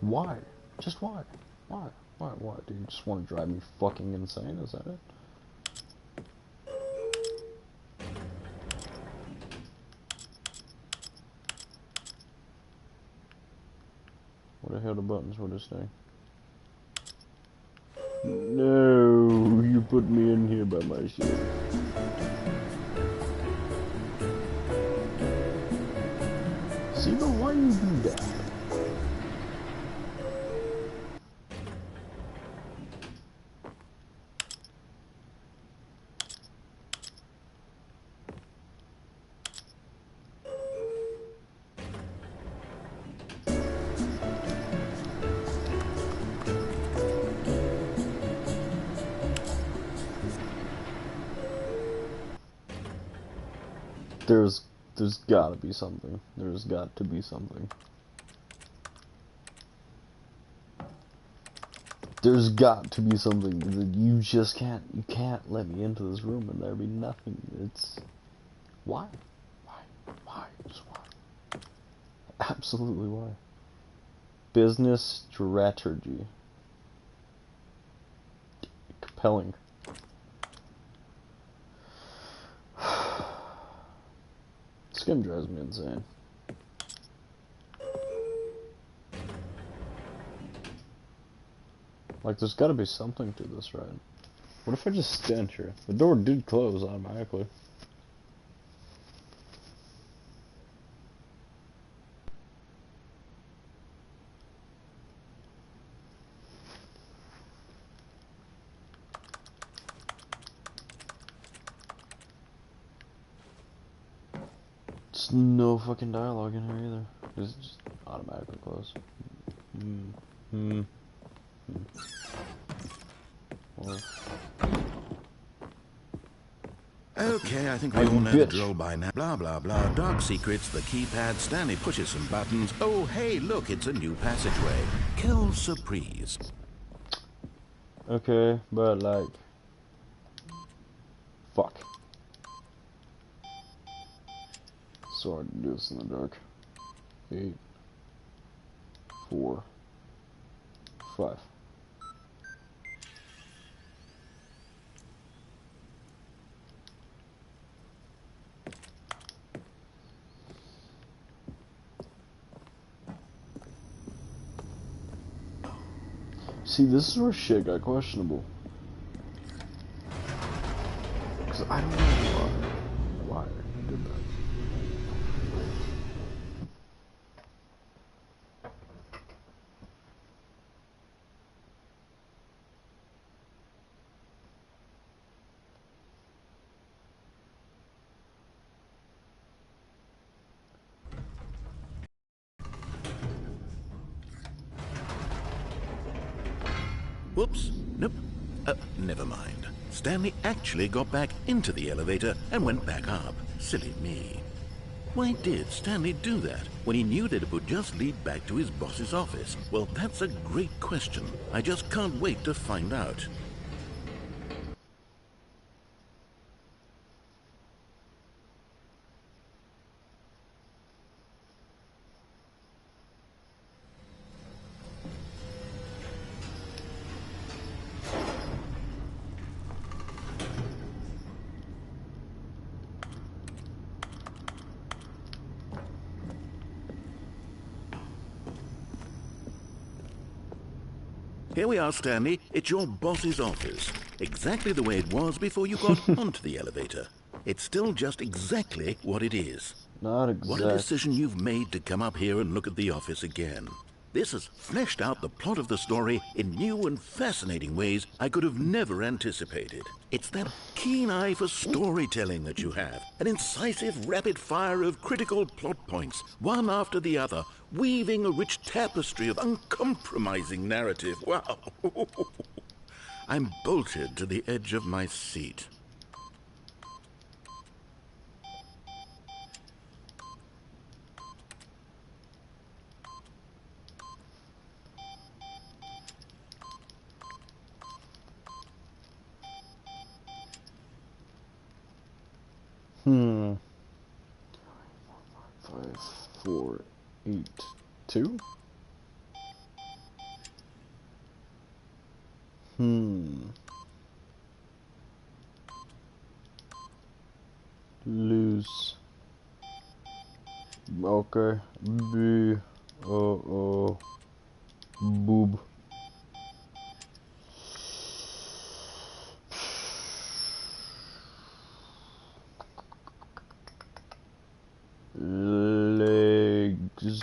Speaker 1: Why? Just why? Why? Why? Do you just want to drive me fucking insane? Is that it? What the hell the buttons for this thing? No, you put me in here by myself. See, but why you do that? There's gotta be something. There's got to be something. There's got to be something that you just can't. You can't let me into this room and there be nothing. It's why? Why? Just why? Absolutely why? Business strategy. Compelling. This game drives me insane. Like, there's gotta be something to this, right? What if I just stand here? The door did close automatically. There's no fucking dialogue in here either. It's just automatically close. Or...
Speaker 2: Okay, I think we all know the drill by now. Blah, blah, blah. Dark secrets, the keypad, Stanley pushes some buttons. Oh, hey, look, it's a new passageway. Quelle surprise.
Speaker 1: Okay, but like... Fuck. So hard to do this in the dark. 8, 4, 5. See, this is where shit got questionable. Because I don't know why I did that.
Speaker 2: Whoops. Nope. Never mind. Stanley actually got back into the elevator and went back up. Silly me. Why did Stanley do that when he knew that it would just lead back to his boss's office? Well, that's a great question. I just can't wait to find out. Here we are, Stanley. It's your boss's office. Exactly the way it was before you got onto the elevator. It's still just exactly what it is.
Speaker 1: Not exactly.
Speaker 2: What a decision you've made to come up here and look at the office again. This has fleshed out the plot of the story in new and fascinating ways I could have never anticipated. It's that keen eye for storytelling that you have. An incisive rapid fire of critical plot points, one after the other, weaving a rich tapestry of uncompromising narrative. Wow. I'm bolted to the edge of my seat.
Speaker 1: Hmm. 5, 4, 8, 2? Lose. Okay. B. Oh. Boob. Legs.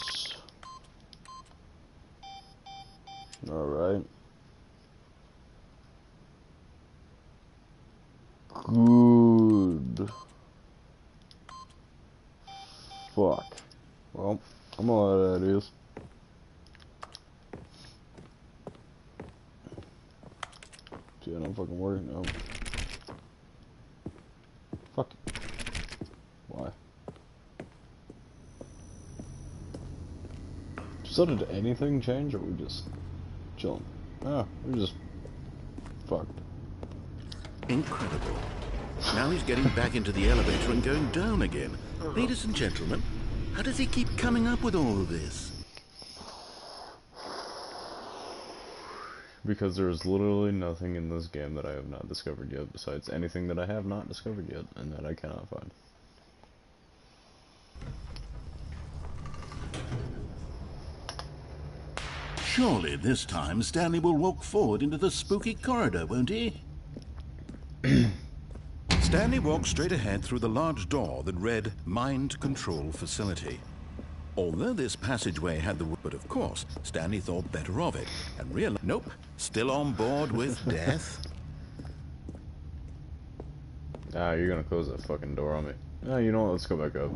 Speaker 1: All right. Good. Fuck. Well, I'm gonna let that is. See, I don't fucking worry. No. Fuck. Why? So did anything change, or we just chilling? Ah, we're just fucked.
Speaker 2: Incredible. Now he's getting back into the elevator and going down again. Ladies and gentlemen, how does he keep coming up with all of this?
Speaker 1: Because there's literally nothing in this game that I have not discovered yet, besides anything that I have not discovered yet, and that I cannot find.
Speaker 2: Surely this time Stanley will walk forward into the spooky corridor, won't he? Stanley walked straight ahead through the large door that read Mind Control Facility. Although this passageway had the word, but of course, Stanley thought better of it and realized, nope, still on board with death.
Speaker 1: Ah, you're gonna close that fucking door on me. Ah, you know what, let's go back up.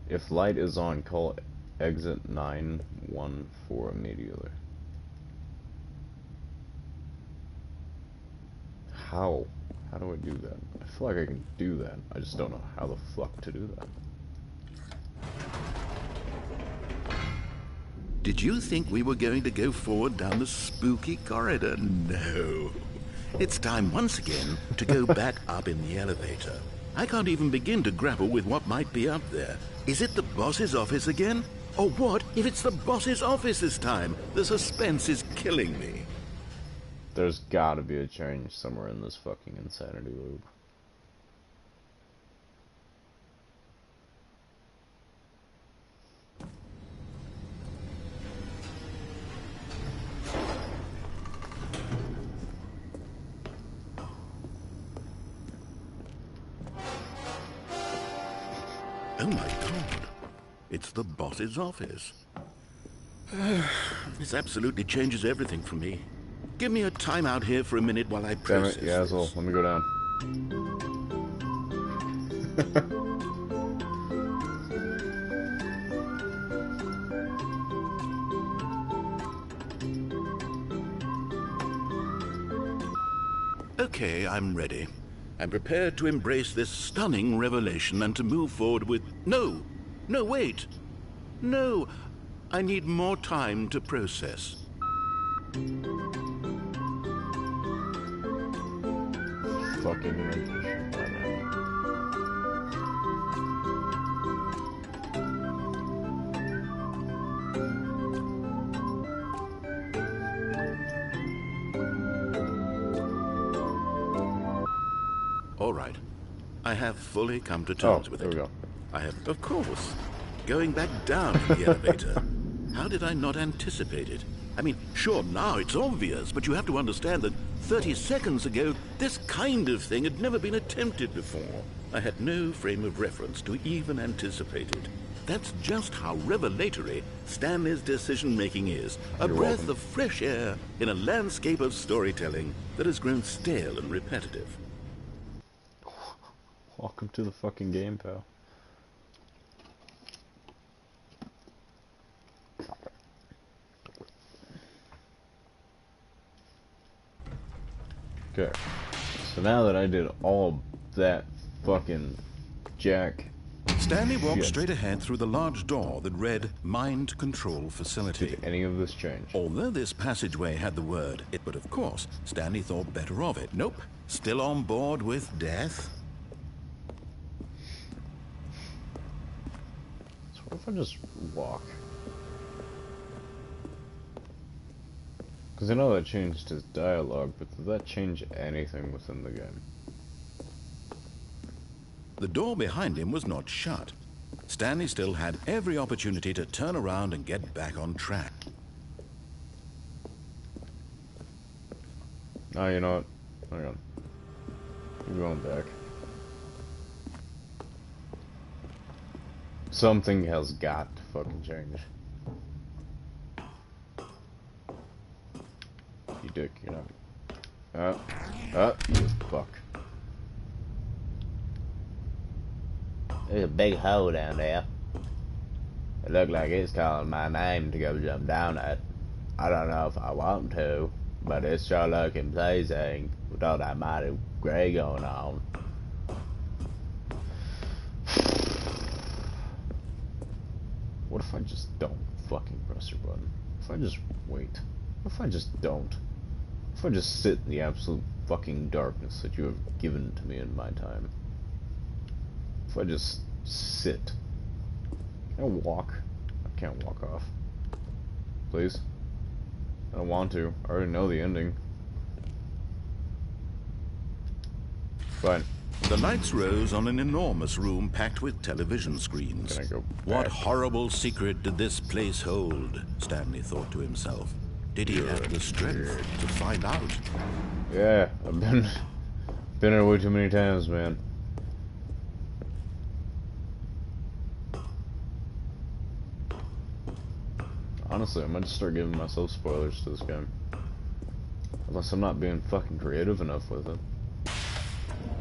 Speaker 1: If light is on, call exit 914 immediately. How? How do I do that? I feel like I can do that. I just don't know how the fuck to do that.
Speaker 2: Did you think we were going to go forward down the spooky corridor? No. It's time once again to go back up in the elevator. I can't even begin to grapple with what might be up there. Is it the boss's office again? Or what if it's the boss's office this time? The suspense is killing me.
Speaker 1: There's gotta be a change somewhere in this fucking insanity loop.
Speaker 2: Oh my god. It's the boss's office. This absolutely changes everything for me. Give me a time out here for a minute while I
Speaker 1: Damn
Speaker 2: process
Speaker 1: it, yeah,
Speaker 2: this.
Speaker 1: asshole. Let me go down.
Speaker 2: Okay, I'm ready. I'm prepared to embrace this stunning revelation and to move forward with... No! No, wait! No! I need more time to process.
Speaker 1: Fucking rendition, man.
Speaker 2: All right. I have fully come to terms with
Speaker 1: there
Speaker 2: it.
Speaker 1: we go.
Speaker 2: I have, of course. Going back down to the elevator. How did I not anticipate it? I mean, sure, now it's obvious, but you have to understand that 30 seconds ago, this kind of thing had never been attempted before. I had no frame of reference to even anticipate it. That's just how revelatory Stanley's decision-making is. A
Speaker 1: You're
Speaker 2: breath
Speaker 1: welcome.
Speaker 2: of fresh air in a landscape of storytelling that has grown stale and repetitive.
Speaker 1: Welcome to the fucking game, pal. Okay. So now that I did all that fucking jack...
Speaker 2: Stanley walked
Speaker 1: Shit.
Speaker 2: straight ahead through the large door that read Mind Control Facility.
Speaker 1: Did any of this change?
Speaker 2: Although this passageway had the word, but of course, Stanley thought better of it. Nope. Still on board with death?
Speaker 1: So what if I just walk? Because I know that changed his dialogue, but did that change anything within the game?
Speaker 2: The door behind him was not shut. Stanley still had every opportunity to turn around and get back on track.
Speaker 1: Oh, you know what? Hang on. I'm going back. Something has got to fucking change. You dick, you're not. You fuck.
Speaker 3: There's a big hole down there. It looked like it's calling my name to go jump down it. I don't know if I want to, but it's sure looking pleasing with all that mighty gray going on.
Speaker 1: What if I just don't fucking press your button? If I just wait? What if I just don't? If I just sit in the absolute fucking darkness that you have given to me in my time? If I just sit? Can I walk? I can't walk off. Please? I don't want to. I already know the ending. Fine.
Speaker 2: The lights rose on an enormous room packed with television screens.
Speaker 1: Can I go
Speaker 2: What
Speaker 1: back?
Speaker 2: horrible secret did this place hold? Stanley thought to himself. Did he have the strength to find out?
Speaker 1: Yeah, I've been here way too many times, man. Honestly, I might just start giving myself spoilers to this game. Unless I'm not being fucking creative enough with it.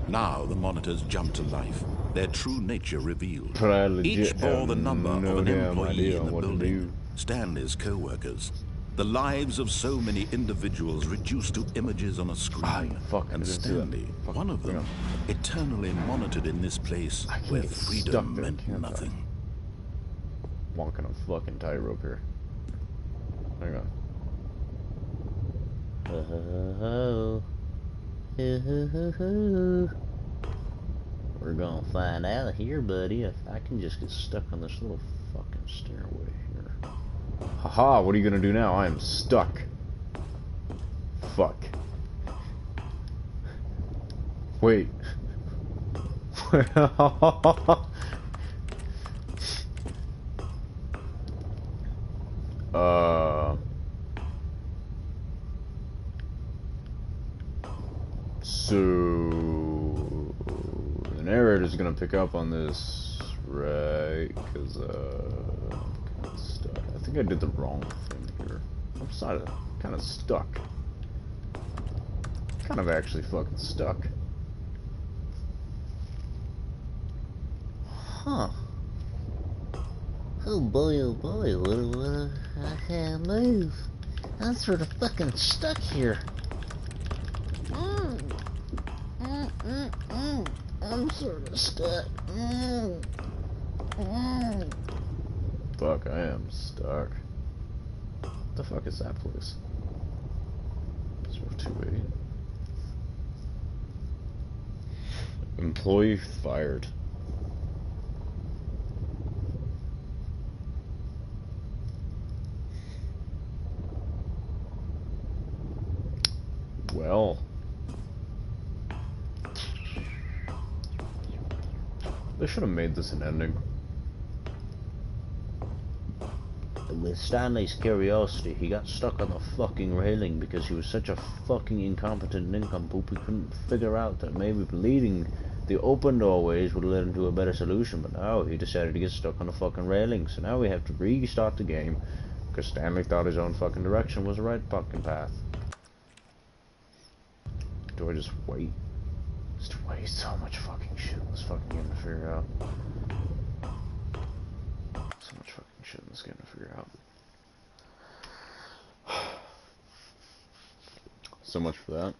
Speaker 2: Now the monitors jumped to life, their true nature revealed.
Speaker 1: But I legit
Speaker 2: Each bore the
Speaker 1: have
Speaker 2: number
Speaker 1: no
Speaker 2: of an
Speaker 1: damn
Speaker 2: employee
Speaker 1: idea
Speaker 2: in the
Speaker 1: what to
Speaker 2: building,
Speaker 1: do.
Speaker 2: Stanley's co-workers. The lives of so many individuals reduced to images on a screen.
Speaker 1: Fuck, I
Speaker 2: And
Speaker 1: didn't see that.
Speaker 2: Stanley,
Speaker 1: Fuck,
Speaker 2: one of
Speaker 1: hang
Speaker 2: them,
Speaker 1: on.
Speaker 2: eternally monitored in this place
Speaker 1: I can't
Speaker 2: where
Speaker 1: get stuck
Speaker 2: freedom
Speaker 1: there,
Speaker 2: meant
Speaker 1: can't I?
Speaker 2: nothing.
Speaker 1: Walking a fucking tightrope here. Hang on.
Speaker 3: We're gonna find out here, buddy, if I can just get stuck on this little fucking stairway here.
Speaker 1: Haha, what are you gonna do now? I am stuck. Fuck. Wait. So the narrator's gonna pick up on this, right? Because I'm kinda stuck. I think I did the wrong thing here. I'm kind of stuck. Kind of actually fucking stuck.
Speaker 3: Huh. Oh boy, what I can't move. I'm sort of fucking stuck here. I'm sort of stuck.
Speaker 1: Fuck, I am stuck. What the fuck is that place? 028. Employee fired. Well, they should have made this an ending.
Speaker 3: With Stanley's curiosity, he got stuck on the fucking railing because he was such a fucking incompetent nincompoop he couldn't figure out that maybe leading the open doorways would lead him to a better solution, but now he decided to get stuck on the fucking railing, so now we have to restart the game because Stanley thought his own fucking direction was the right fucking path. Do I just wait? Just waste so much fucking shit in this fucking game to figure out. So much fucking shit in this game to figure out. So much for that.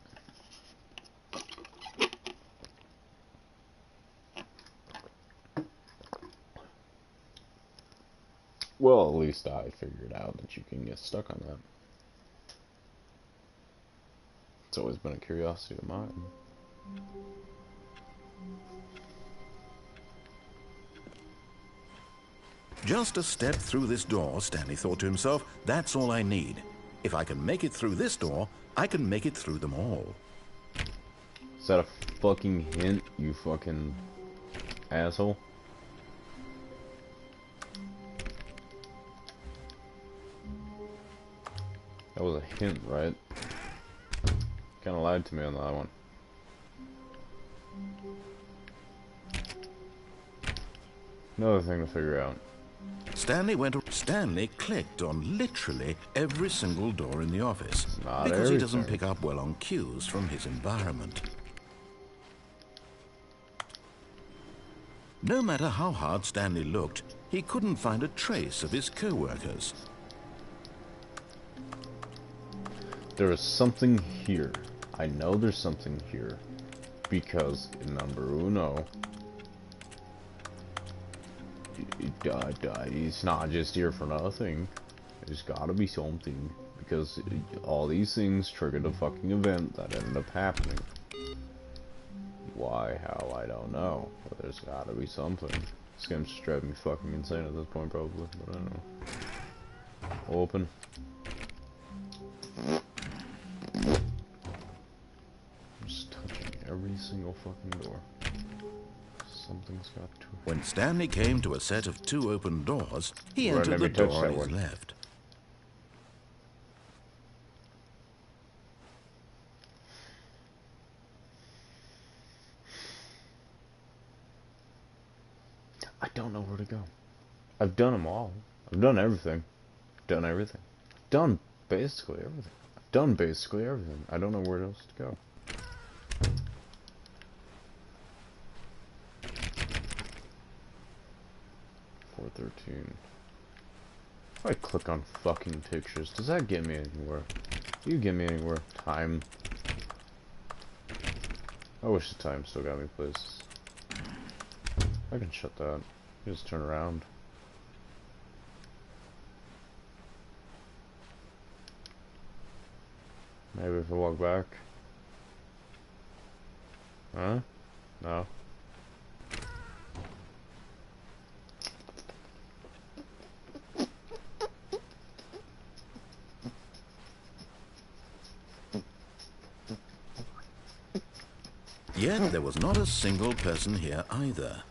Speaker 3: Well, at least I figured out that you can get stuck on that. It's always been a curiosity of mine.
Speaker 2: Just a step through this door, Stanley thought to himself, that's all I need. If I can make it through this door, I can make it through them all.
Speaker 1: Is that a fucking hint, you fucking asshole? That was a hint, right? Kinda lied to me on that one. Another thing to figure out.
Speaker 2: Stanley clicked on literally every single door in the office
Speaker 1: Not
Speaker 2: because he doesn't
Speaker 1: everything.
Speaker 2: pick up well on cues from his environment. No matter how hard Stanley looked, he couldn't find a trace of his co-workers.
Speaker 1: There is something here. I know there's something here. Because, number uno, he's not just here for nothing. There's gotta be something. Because all these things triggered a fucking event that ended up happening. Why, how, I don't know. But there's gotta be something. This game's just driving me fucking insane at this point, probably. But I don't know. Open. I'm just touching every single fucking door. Something's got to.
Speaker 2: When Stanley came to a set of 2 open doors, he
Speaker 1: Right,
Speaker 2: entered
Speaker 1: let
Speaker 2: the
Speaker 1: me touch
Speaker 2: door
Speaker 1: that
Speaker 2: on his
Speaker 1: one.
Speaker 2: left.
Speaker 1: I don't know where to go. I've done them all. I've done everything. Done everything. Done basically everything. I've done basically everything. I don't know where else to go. 413. If I click on fucking pictures, does that get me anywhere? Do you get me anywhere? Time. I wish the time still got me places. I can shut that. Just turn around. Maybe if I walk back. Huh? No.
Speaker 2: Yet there was not a single person here either.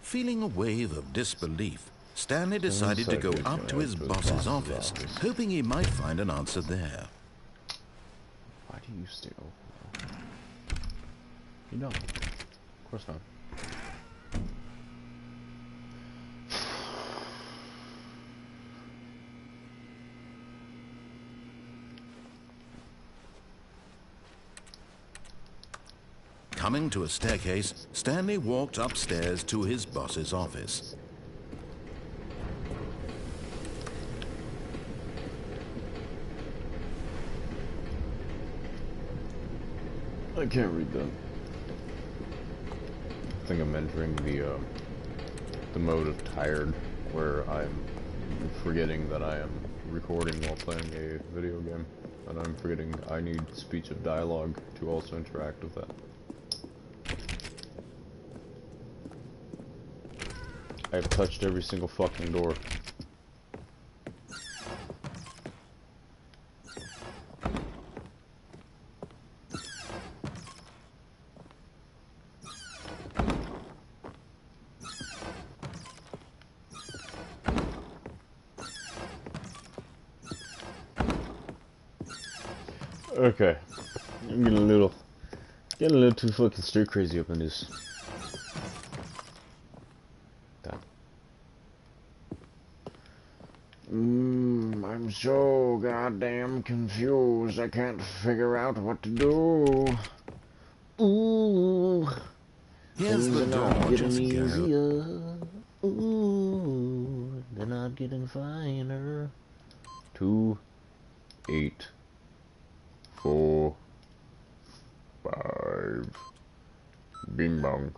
Speaker 2: Feeling a wave of disbelief, Stanley decided to go up to his boss's office, hoping he might find an answer there.
Speaker 1: Why do you stay open? You don't. Of course not.
Speaker 2: Coming to a staircase, Stanley walked upstairs to his boss's office.
Speaker 1: I can't read that. I think I'm entering the mode of tired, where I'm forgetting that I am recording while playing a video game, and I'm forgetting I need speech of dialogue to also interact with that. I've touched every single fucking door. Okay, I'm getting a little too fucking stir crazy up in this. I'm so goddamn confused. I can't figure out what to do. Ooh,
Speaker 2: Here's the door, just go.
Speaker 3: easier. Ooh, they're not getting finer.
Speaker 1: 2, 8, 4, 5. Bing bong.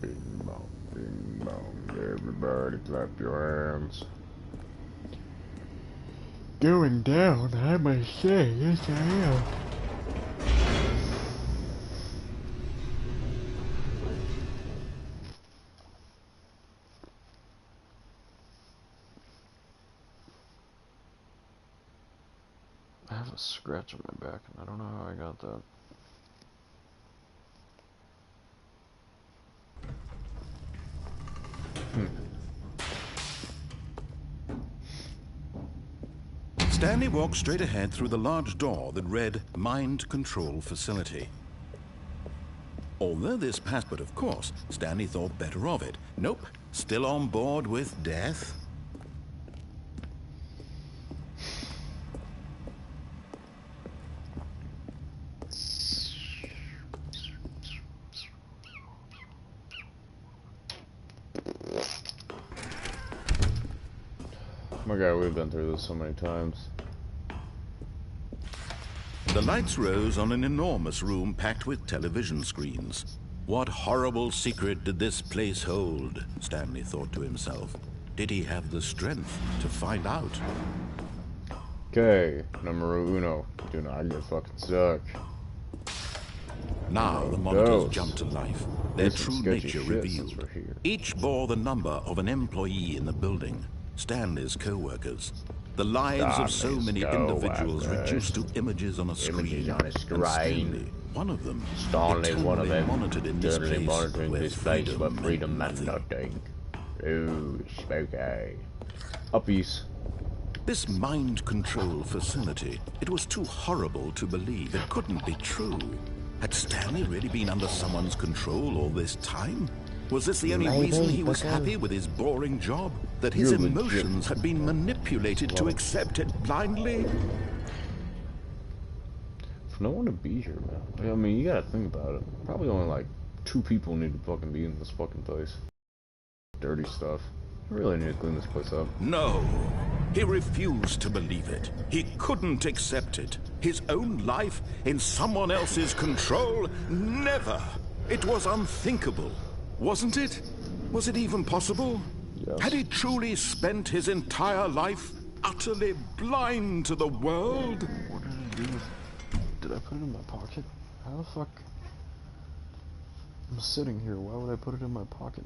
Speaker 1: Bing bong, bing bong. Everybody clap your hands. Going down, I must say, yes I am. I have a scratch on my back and I don't know how I got that.
Speaker 2: Stanley walked straight ahead through the large door that read Mind Control Facility. Although this passed, but of course, Stanley thought better of it. Nope, still on board with death.
Speaker 1: My God, we've been through this so many times.
Speaker 2: The lights rose on an enormous room packed with television screens. What horrible secret did this place hold? Stanley thought to himself. Did he have the strength to find out?
Speaker 1: Okay, numero uno. Do not get fucking stuck.
Speaker 2: Now the monitors
Speaker 1: Those.
Speaker 2: jumped to life, their
Speaker 1: This is
Speaker 2: true
Speaker 1: sketchy
Speaker 2: nature
Speaker 1: shit
Speaker 2: revealed.
Speaker 1: since we're here.
Speaker 2: Each bore the number of an employee in the building, Stanley's co-workers. The lives of so
Speaker 1: Stanley's
Speaker 2: many individuals
Speaker 1: co-workers.
Speaker 2: reduced to images on a screen.
Speaker 3: Images on a
Speaker 2: And
Speaker 3: screen.
Speaker 2: Stanley, one of them,
Speaker 3: Stanley, one of
Speaker 2: eternally
Speaker 3: them,
Speaker 2: monitored in this
Speaker 3: eternally
Speaker 2: place
Speaker 3: monitoring
Speaker 2: where
Speaker 3: this place where freedom
Speaker 2: meant
Speaker 3: meant nothing. Ooh, spooky.
Speaker 1: Uppies.
Speaker 2: This mind control facility, it was too horrible to believe. It couldn't be true. Had Stanley really been under someone's control all this time? Was this the only
Speaker 3: Maybe,
Speaker 2: reason he was
Speaker 3: but,
Speaker 2: happy with his boring job? That his
Speaker 1: You're legit.
Speaker 2: emotions had been manipulated to accept it blindly?
Speaker 1: For no one to be here, man. I mean, you gotta think about it. Probably only like 2 people need to fucking be in this fucking place. Dirty stuff. I really need to clean this place up.
Speaker 2: No. He refused to believe it. He couldn't accept it. His own life in someone else's control? Never. It was unthinkable. Wasn't it? Was it even possible?
Speaker 1: Yes.
Speaker 2: Had he truly spent his entire life utterly blind to the world?
Speaker 1: What did I do with... Did I put it in my pocket? How the fuck... I'm sitting here, why would I put it in my pocket?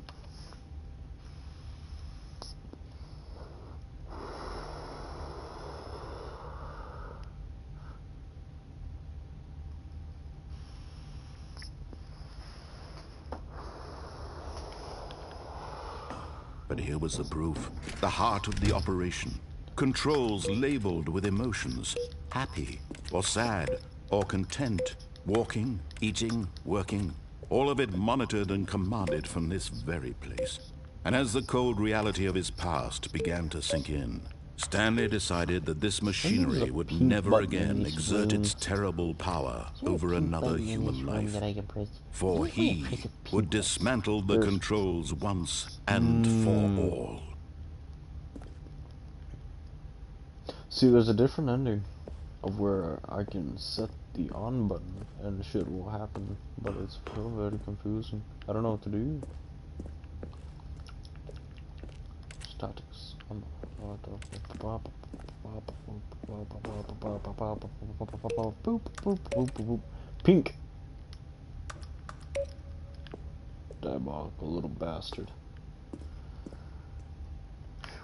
Speaker 2: But here was the proof. The heart of the operation. Controls labeled with emotions. Happy, or sad, or content. Walking, eating, working. All of it monitored and commanded from this very place. And as the cold reality of his past began to sink in, Stanley decided that this machinery would never again exert its terrible power over another human life. For he would dismantle the controls once and for all.
Speaker 1: See, there's a different ending of where I can set the on button and shit will happen, but it's still very confusing. I don't know what to do. Statics. Pink. Diabolical little bastard.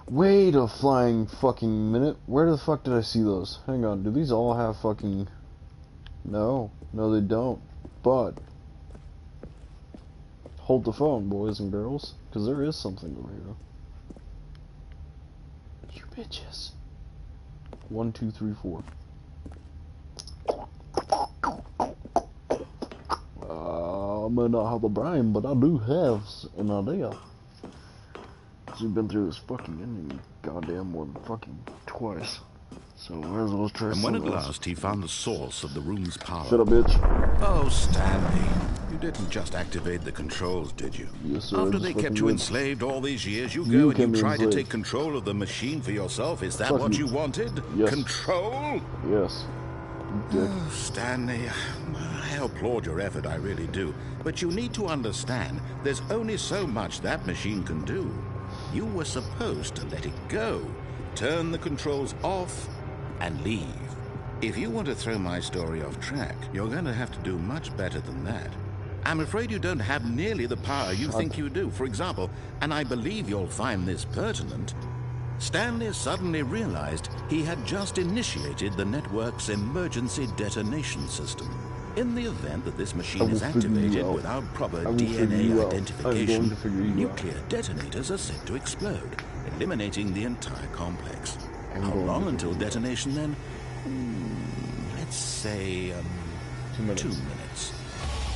Speaker 1: Wait a flying fucking minute. Where the fuck did I see those? Hang on. Do these all have fucking... No. No, they don't. But... hold the phone, boys and girls. Because there is something over here. You bitches. 1, 2, 3, 4. I may not have a brain, but I do have an idea. We've been through this fucking ending goddamn more than fucking twice. So where's those traces?
Speaker 2: And when at last he found the source of the room's power...
Speaker 1: Shut up, bitch.
Speaker 2: Oh, Stanley. You didn't just activate the controls, did you?
Speaker 1: Yes, sir.
Speaker 2: After they kept you enslaved all these years, you go and you try to take control of the machine for yourself. Is that what you wanted?
Speaker 1: Yes.
Speaker 2: Control?
Speaker 1: Yes. Dick.
Speaker 2: Oh, Stanley, I applaud your effort, I really do. But you need to understand, there's only so much that machine can do. You were supposed to let it go, turn the controls off, and leave. If you want to throw my story off track, you're going to have to do much better than that. I'm afraid you don't have nearly the power you think you do. For example, and I believe you'll find this pertinent, Stanley suddenly realized he had just initiated the network's emergency detonation system. In the event that this machine is activated without proper DNA identification, nuclear detonators are set to explode, eliminating the entire complex. How long until detonation then? Let's say,
Speaker 1: 2 minutes.
Speaker 2: 2 minutes.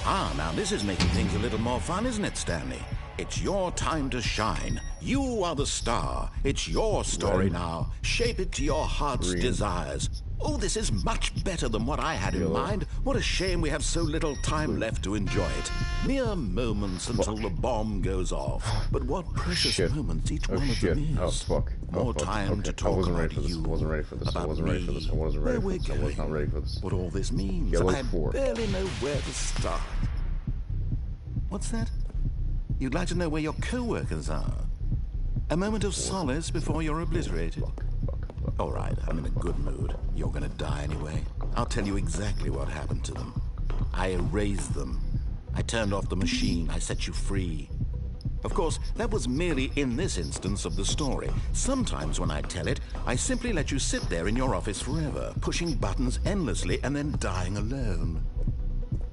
Speaker 2: Ah, now this is making things a little more fun, isn't it, Stanley? It's your time to shine. You are the star. It's your story now. Shape it to your heart's desires. Oh, this is much better than what I had in mind. What a shame we have so little time left to enjoy it. Mere moments until the bomb goes off. But what precious moments each one of them is.
Speaker 1: Oh, fuck.
Speaker 2: More time to talk about you,
Speaker 1: I wasn't ready for this. I wasn't ready for this. I wasn't ready for this. I was not ready for this.
Speaker 2: What all this means.
Speaker 1: Yellow
Speaker 2: I
Speaker 1: 4.
Speaker 2: barely know where to start. What's that? You'd like to know where your co-workers are? A moment of solace before you're obliterated. All right, I'm in a good mood. You're gonna die anyway. I'll tell you exactly what happened to them. I erased them. I turned off the machine. I set you free. Of course, that was merely in this instance of the story. Sometimes when I tell it, I simply let you sit there in your office forever, pushing buttons endlessly and then dying alone.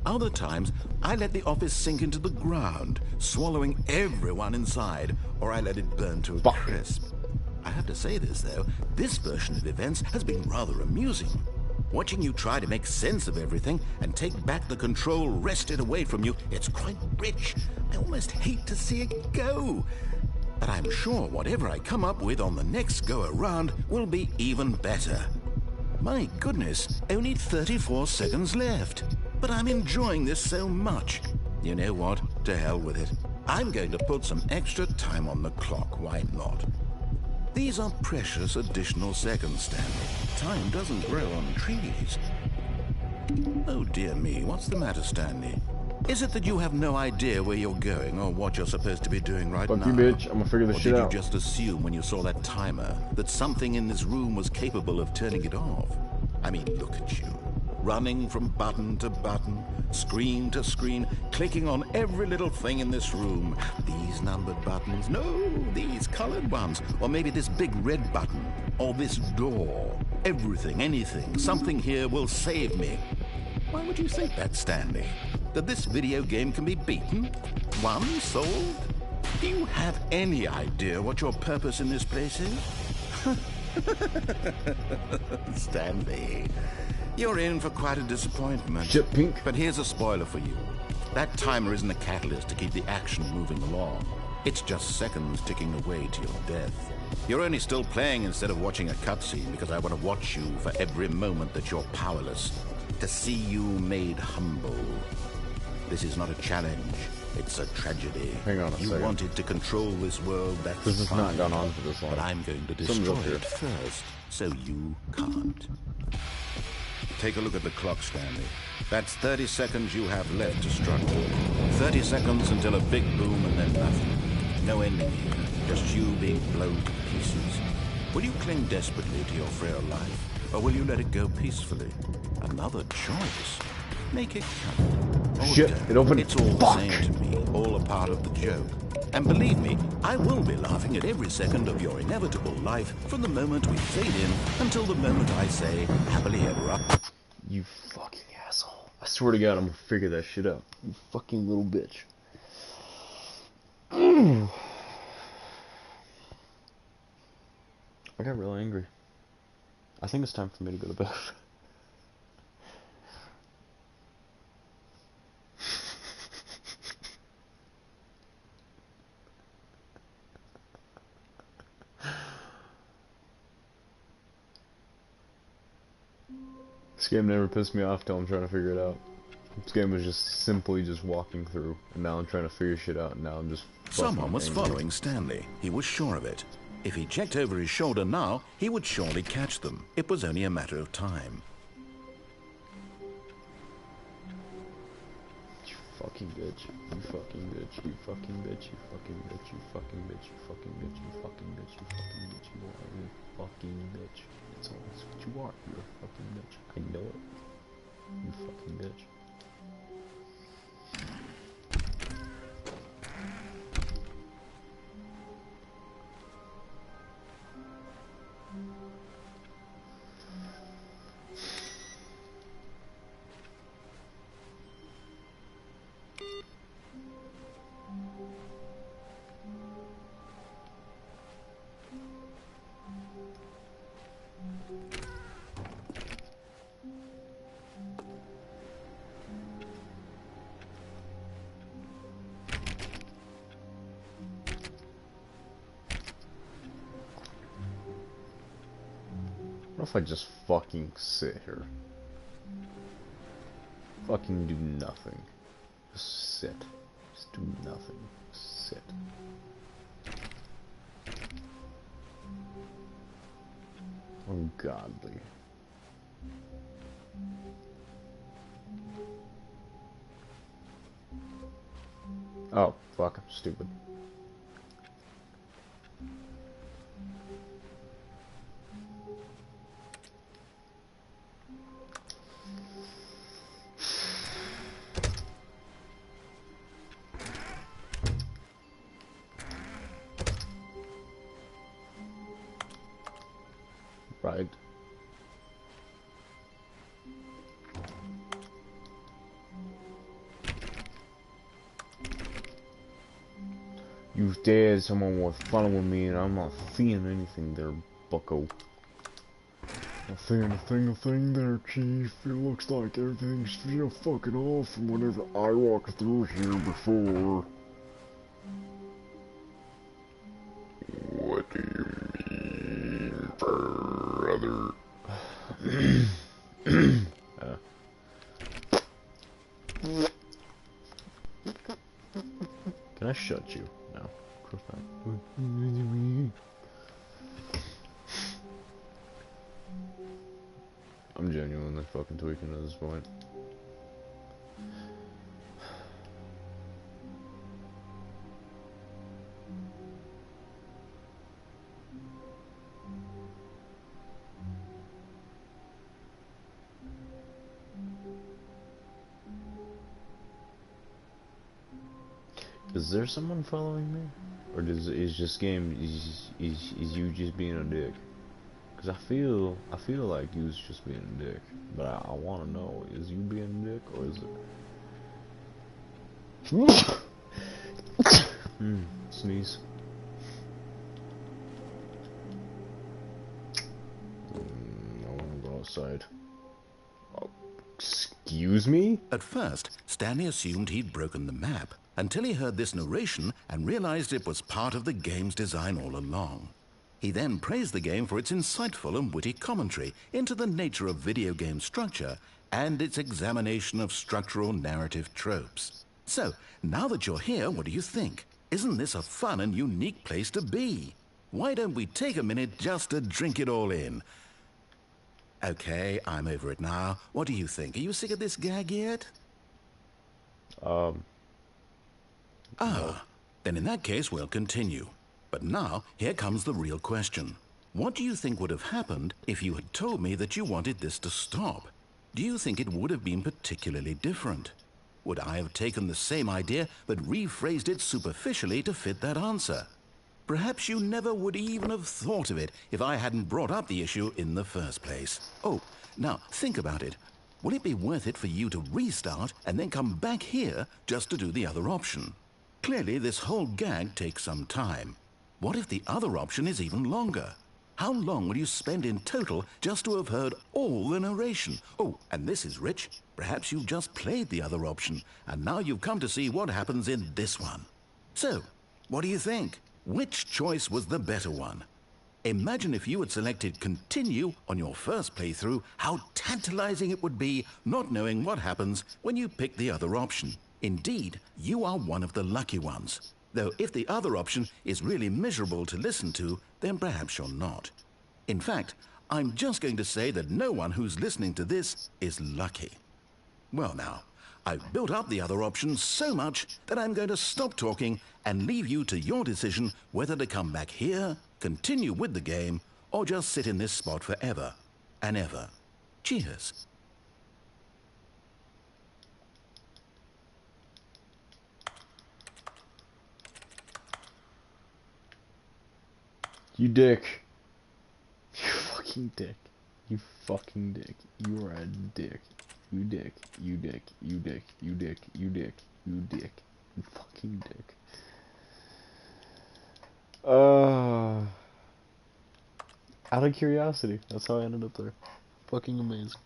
Speaker 2: Other times, I let the office sink into the ground, swallowing everyone inside, or I let it burn to a crisp. I have to say this, though, this version of events has been rather amusing. Watching you try to make sense of everything and take back the control wrested away from you, it's quite rich. I almost hate to see it go. But I'm sure whatever I come up with on the next go-around will be even better. My goodness, only 34 seconds left. But I'm enjoying this so much. You know what? To hell with it. I'm going to put some extra time on the clock, why not? These are precious additional seconds, Stanley. Time doesn't grow on trees. Oh dear me, what's the matter, Stanley? Is it that you have no idea where you're going or what you're supposed to be doing right now?
Speaker 1: Fuck you, bitch. I'm gonna figure this
Speaker 2: Or
Speaker 1: shit
Speaker 2: did
Speaker 1: out.
Speaker 2: you just assume when you saw that timer that something in this room was capable of turning it off? I mean, look at you. Running from button to button, screen to screen, clicking on every little thing in this room. These numbered buttons, no, these colored ones. Or maybe this big red button, or this door. Everything, anything, something here will save me. Why would you think that, Stanley? That this video game can be beaten? Won? Solved? Do you have any idea what your purpose in this place is? Stanley, you're in for quite a disappointment.
Speaker 1: Shit, Pink.
Speaker 2: But here's a spoiler for you. That timer isn't a catalyst to keep the action moving along. It's just seconds ticking away to your death. You're only still playing instead of watching a cutscene because I want to watch you for every moment that you're powerless. To see you made humble. This is not a challenge. It's a tragedy.
Speaker 1: Hang on a
Speaker 2: You
Speaker 1: second.
Speaker 2: wanted to control this world, that's
Speaker 1: This has not
Speaker 2: fine.
Speaker 1: gone on for this long.
Speaker 2: But I'm going to
Speaker 1: Something's up
Speaker 2: destroy
Speaker 1: here.
Speaker 2: it first, so you can't. Take a look at the clock, Stanley. That's 30 seconds you have left to struggle. 30 seconds until a big boom and then nothing. No ending here, just you being blown to pieces. Will you cling desperately to your frail life, or will you let it go peacefully? Another choice. Make it count. Or
Speaker 1: Shit,
Speaker 2: don't.
Speaker 1: it opened.
Speaker 2: It's all
Speaker 1: Fuck.
Speaker 2: the same to me, all a part of the joke. And believe me, I will be laughing at every second of your inevitable life from the moment we fade in until the moment I say, happily ever after.
Speaker 1: You fucking asshole. I swear to God, I'm gonna figure that shit out. You fucking little bitch. I got real angry. I think it's time for me to go to bed. This game never pissed me off till I'm trying to figure it out. This game was just simply just walking through, and now I'm trying to figure shit out, and now I'm just
Speaker 2: Someone was
Speaker 1: angry.
Speaker 2: following Stanley. He was sure of it. If he checked over his shoulder now, he would surely catch them. It was only a matter of time.
Speaker 1: You fucking bitch. You fucking bitch. You fucking bitch. You fucking bitch. You fucking bitch. You fucking bitch. You fucking bitch. You fucking bitch. You are a fucking bitch. That's all. That's what you are. You're a fucking bitch. I know it. You fucking bitch. What if I just fucking sit here? Fucking do nothing. Just sit. Just do nothing. Sit. Ungodly. Oh, fuck, I'm stupid. Right. You dared someone was following me and I'm not seeing anything there, bucko. Not seeing a single thing there, Chief. It looks like everything's still fucking off from whenever I walked through here before. What do you mean, brother? speaking at this point. Is there someone following me? Or is just game is you just being a dick? Cause I feel like you's just being a dick, but I want to know, is you being a dick or is it? Sneeze. I want to go outside. Oh, excuse me?
Speaker 2: At first, Stanley assumed he'd broken the map, until he heard this narration and realized it was part of the game's design all along. He then praised the game for its insightful and witty commentary into the nature of video game structure and its examination of structural narrative tropes. So, now that you're here, what do you think? Isn't this a fun and unique place to be? Why don't we take a minute just to drink it all in? Okay, I'm over it now. What do you think? Are you sick of this gag yet? Then in that case, we'll continue. But now, here comes the real question. What do you think would have happened if you had told me that you wanted this to stop? Do you think it would have been particularly different? Would I have taken the same idea but rephrased it superficially to fit that answer? Perhaps you never would even have thought of it if I hadn't brought up the issue in the first place. Oh, now think about it. Will it be worth it for you to restart and then come back here just to do the other option? Clearly, this whole gag takes some time. What if the other option is even longer? How long will you spend in total just to have heard all the narration? Oh, and this is rich. Perhaps you've just played the other option, and now you've come to see what happens in this one. So, what do you think? Which choice was the better one? Imagine if you had selected continue on your first playthrough, how tantalizing it would be not knowing what happens when you pick the other option. Indeed, you are one of the lucky ones. Though if the other option is really miserable to listen to, then perhaps you're not. In fact, I'm just going to say that no one who's listening to this is lucky. Well now, I've built up the other option so much that I'm going to stop talking and leave you to your decision whether to come back here, continue with the game, or just sit in this spot forever and ever. Cheers.
Speaker 1: You dick. You fucking dick. You fucking dick. You are a dick. You dick. You dick. You dick. You dick. You dick. You dick. You fucking dick. Out of curiosity. That's how I ended up there. Fucking amazing.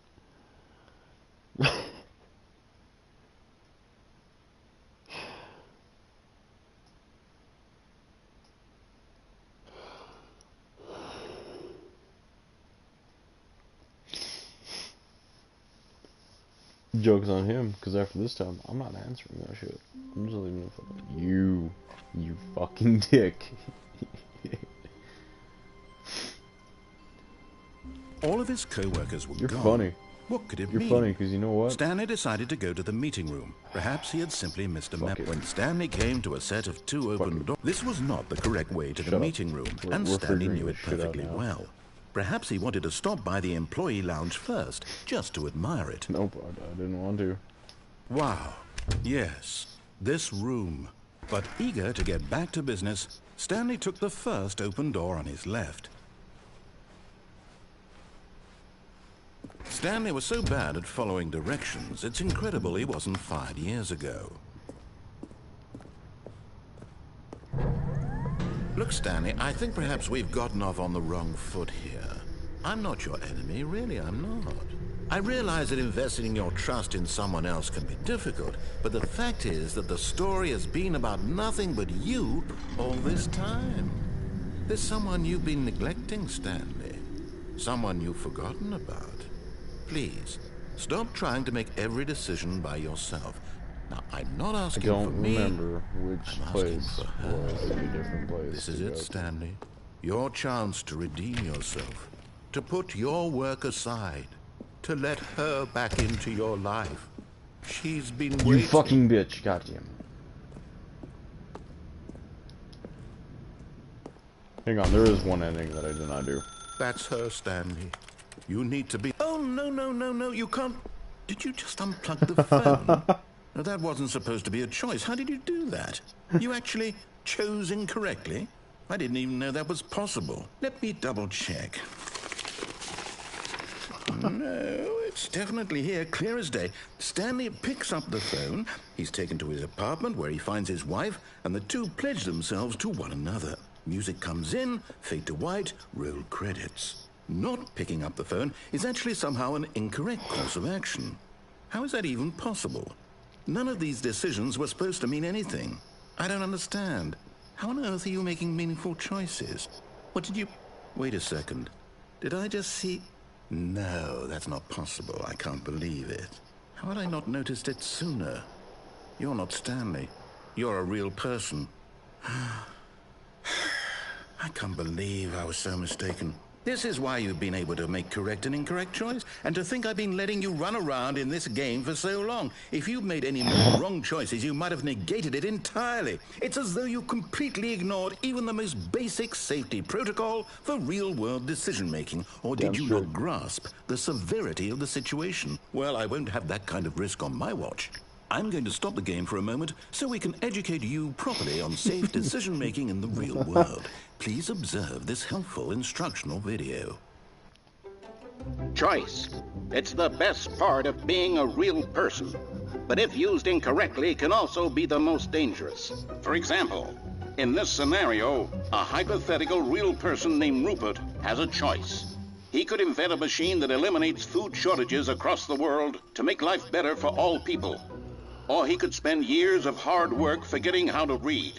Speaker 1: Joke's on him, because after this time, I'm not answering that shit. I'm just leaving it fucking you fucking dick.
Speaker 2: All of his co-workers were
Speaker 1: You're
Speaker 2: gone.
Speaker 1: funny.
Speaker 2: What could it
Speaker 1: You're
Speaker 2: mean?
Speaker 1: funny, because you know what?
Speaker 2: Stanley decided to go to the meeting room. Perhaps he had simply missed a
Speaker 1: Fuck
Speaker 2: map.
Speaker 1: it.
Speaker 2: When Stanley came to a set of two open doors, this was not the correct way to
Speaker 1: Shut
Speaker 2: the
Speaker 1: up.
Speaker 2: meeting room,
Speaker 1: We're
Speaker 2: and Stanley
Speaker 1: figuring
Speaker 2: knew it
Speaker 1: this shit out
Speaker 2: perfectly
Speaker 1: now.
Speaker 2: well. Perhaps he wanted to stop by the employee lounge first, just to admire it.
Speaker 1: Nope, I didn't want to.
Speaker 2: Wow. Yes, this room. But eager to get back to business, Stanley took the first open door on his left. Stanley was so bad at following directions, it's incredible he wasn't fired years ago. Look, Stanley, I think perhaps we've gotten off on the wrong foot here. I'm not your enemy, really, I'm not. I realize that investing your trust in someone else can be difficult, but the fact is that the story has been about nothing but you all this time. There's someone you've been neglecting, Stanley. Someone you've forgotten about. Please, stop trying to make every decision by yourself. Now, I'm not
Speaker 1: I
Speaker 2: asking
Speaker 1: don't
Speaker 2: for me.
Speaker 1: remember which
Speaker 2: I'm asking
Speaker 1: place
Speaker 2: for her.
Speaker 1: was a different place.
Speaker 2: This is
Speaker 1: to
Speaker 2: it,
Speaker 1: go.
Speaker 2: Stanley. Your chance to redeem yourself. To put your work aside. to let her back into your life. She's been
Speaker 1: You
Speaker 2: waiting.
Speaker 1: fucking bitch, goddamn. Hang on, there is one ending that I did not do.
Speaker 2: That's her, Stanley. You need to be... Oh, no, you can't... Did you just unplug the phone? No, that wasn't supposed to be a choice. How did you do that? You actually chose incorrectly? I didn't even know that was possible. Let me double check. No, it's definitely here, clear as day. Stanley picks up the phone. He's taken to his apartment where he finds his wife, and the two pledge themselves to one another. Music comes in, fade to white, roll credits. Not picking up the phone is actually somehow an incorrect course of action. How is that even possible? None of these decisions were supposed to mean anything. I don't understand. How on earth are you making meaningful choices? What did you... Wait a second. Did I just see... No, that's not possible. I can't believe it. How had I not noticed it sooner? You're not Stanley. You're a real person. I can't believe I was so mistaken. This is why you've been able to make correct and incorrect choice, and to think I've been letting you run around in this game for so long. If you'd made any more wrong choices, you might have negated it entirely. It's as though you completely ignored even the most basic safety protocol for real-world decision-making. Or did you not grasp the severity of the situation? Well, I won't have that kind of risk on my watch. I'm going to stop the game for a moment so we can educate you properly on safe decision-making in the real world. Please observe this helpful instructional video.
Speaker 4: Choice. It's the best part of being a real person. But if used incorrectly, can also be the most dangerous. For example, in this scenario, a hypothetical real person named Rupert has a choice. He could invent a machine that eliminates food shortages across the world to make life better for all people. Or he could spend years of hard work forgetting how to read.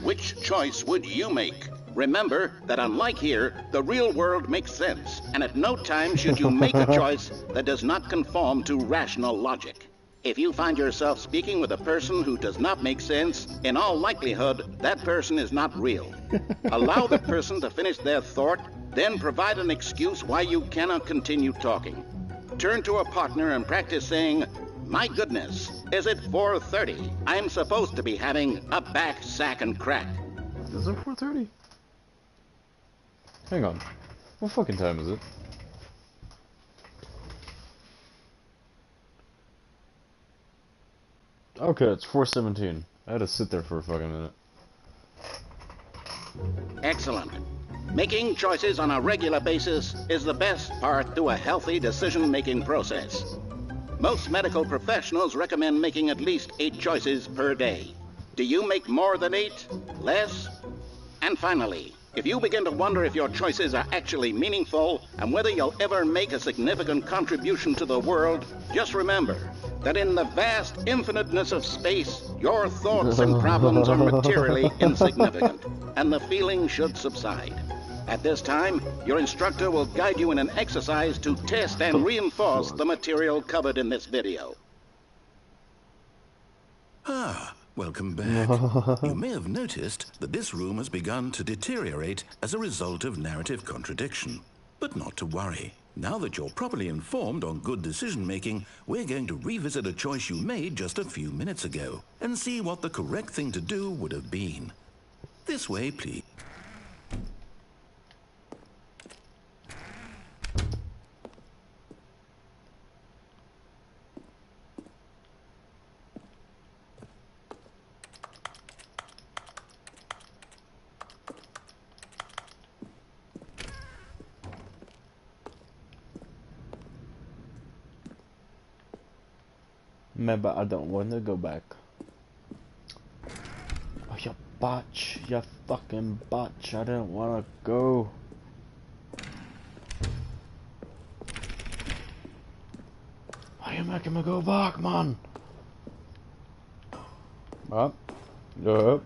Speaker 4: Which choice would you make? Remember that unlike here, the real world makes sense, and at no time should you make a choice that does not conform to rational logic. If you find yourself speaking with a person who does not make sense, in all likelihood, that person is not real. Allow the person to finish their thought, then provide an excuse why you cannot continue talking. Turn to a partner and practice saying, "My goodness, is it 4:30? I'm supposed to be having a back, sack, and crack."
Speaker 1: Is it 4:30? Hang on. What fucking time is it? Okay, it's 4:17. I had to sit there for a fucking minute.
Speaker 4: Excellent. Making choices on a regular basis is the best part to a healthy decision-making process. Most medical professionals recommend making at least 8 choices per day. Do you make more than 8? Less? And finally, if you begin to wonder if your choices are actually meaningful and whether you'll ever make a significant contribution to the world, just remember that in the vast infiniteness of space, your thoughts and problems are materially insignificant, and the feeling should subside. At this time, your instructor will guide you in an exercise to test and reinforce the material covered in this video.
Speaker 2: Ah, welcome back. You may have noticed that this room has begun to deteriorate as a result of narrative contradiction. But not to worry. Now that you're properly informed on good decision-making, we're going to revisit a choice you made just a few minutes ago and see what the correct thing to do would have been. This way, please.
Speaker 1: Maybe I don't want to go back. Oh, you botch. You fucking botch. I didn't want to go. Why are you making me go back, man? Up. Up.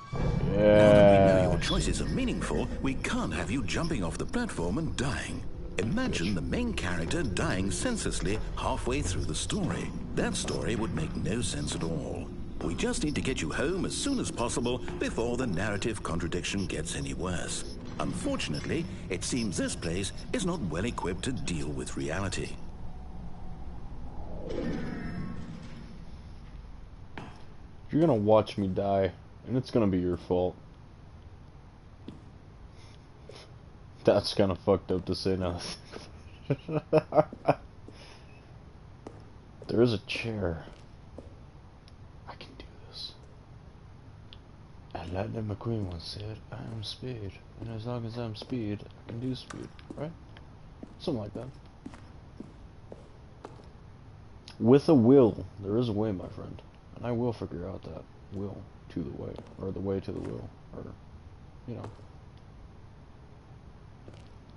Speaker 2: Now that we know your choices are meaningful, we can't have you jumping off the platform and dying. Imagine the main character dying senselessly halfway through the story. That story would make no sense at all. We just need to get you home as soon as possible before the narrative contradiction gets any worse. Unfortunately, it seems this place is not well equipped to deal with reality.
Speaker 1: You're gonna watch me die, and it's gonna be your fault. That's kind of fucked up to say now. There is a chair. I can do this. As Lightning McQueen once said, I am speed, and as long as I'm speed, I can do speed, right? Something like that. With a will, there is a way, my friend. And I will figure out that will to the way, or the way to the will, or, you know.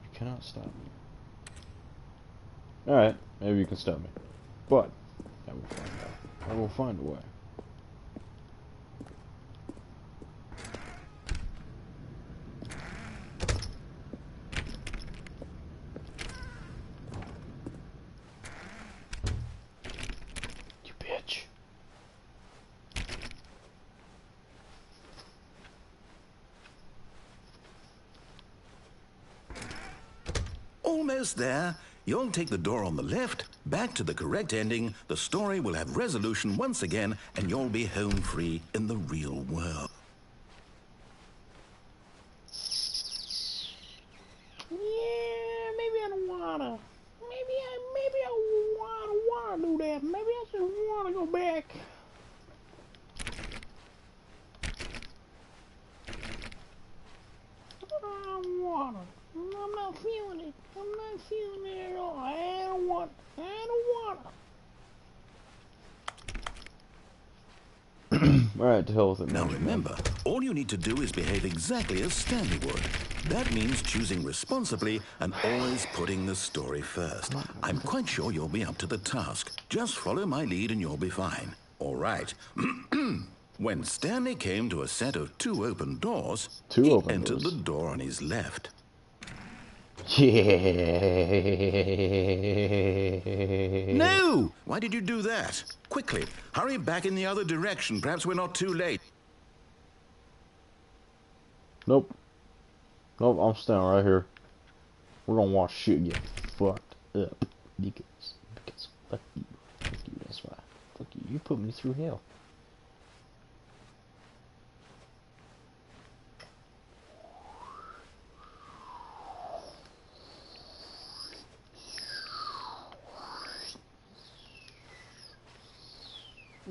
Speaker 1: You cannot stop me. Alright, maybe you can stop me. But, I will find out. I will find a way. You bitch.
Speaker 2: Almost there. You'll take the door on the left, back to the correct ending, the story will have resolution once again, and you'll be home free in the real world.
Speaker 5: Yeah, maybe I don't wanna. Maybe I wanna do that. Maybe I just wanna go back. I don't wanna. I'm not feeling it. I'm not feeling it at all. I don't wanna.
Speaker 1: Alright, to hell with it.
Speaker 2: Now
Speaker 1: man.
Speaker 2: remember, all you need to do is behave exactly as Stanley would. That means choosing responsibly and always putting the story first. I'm quite sure you'll be up to the task. Just follow my lead and you'll be fine. All right. When Stanley came to a set of two open doors, he entered the door on his left.
Speaker 1: Yeah.
Speaker 2: No! Why did you do that? Quickly, hurry back in the other direction. Perhaps we're not too late.
Speaker 1: Nope. Nope, I'm staying right here. We're gonna watch shit get fucked up. Because fuck you. Fuck you, that's why. Fuck you. You put me through hell.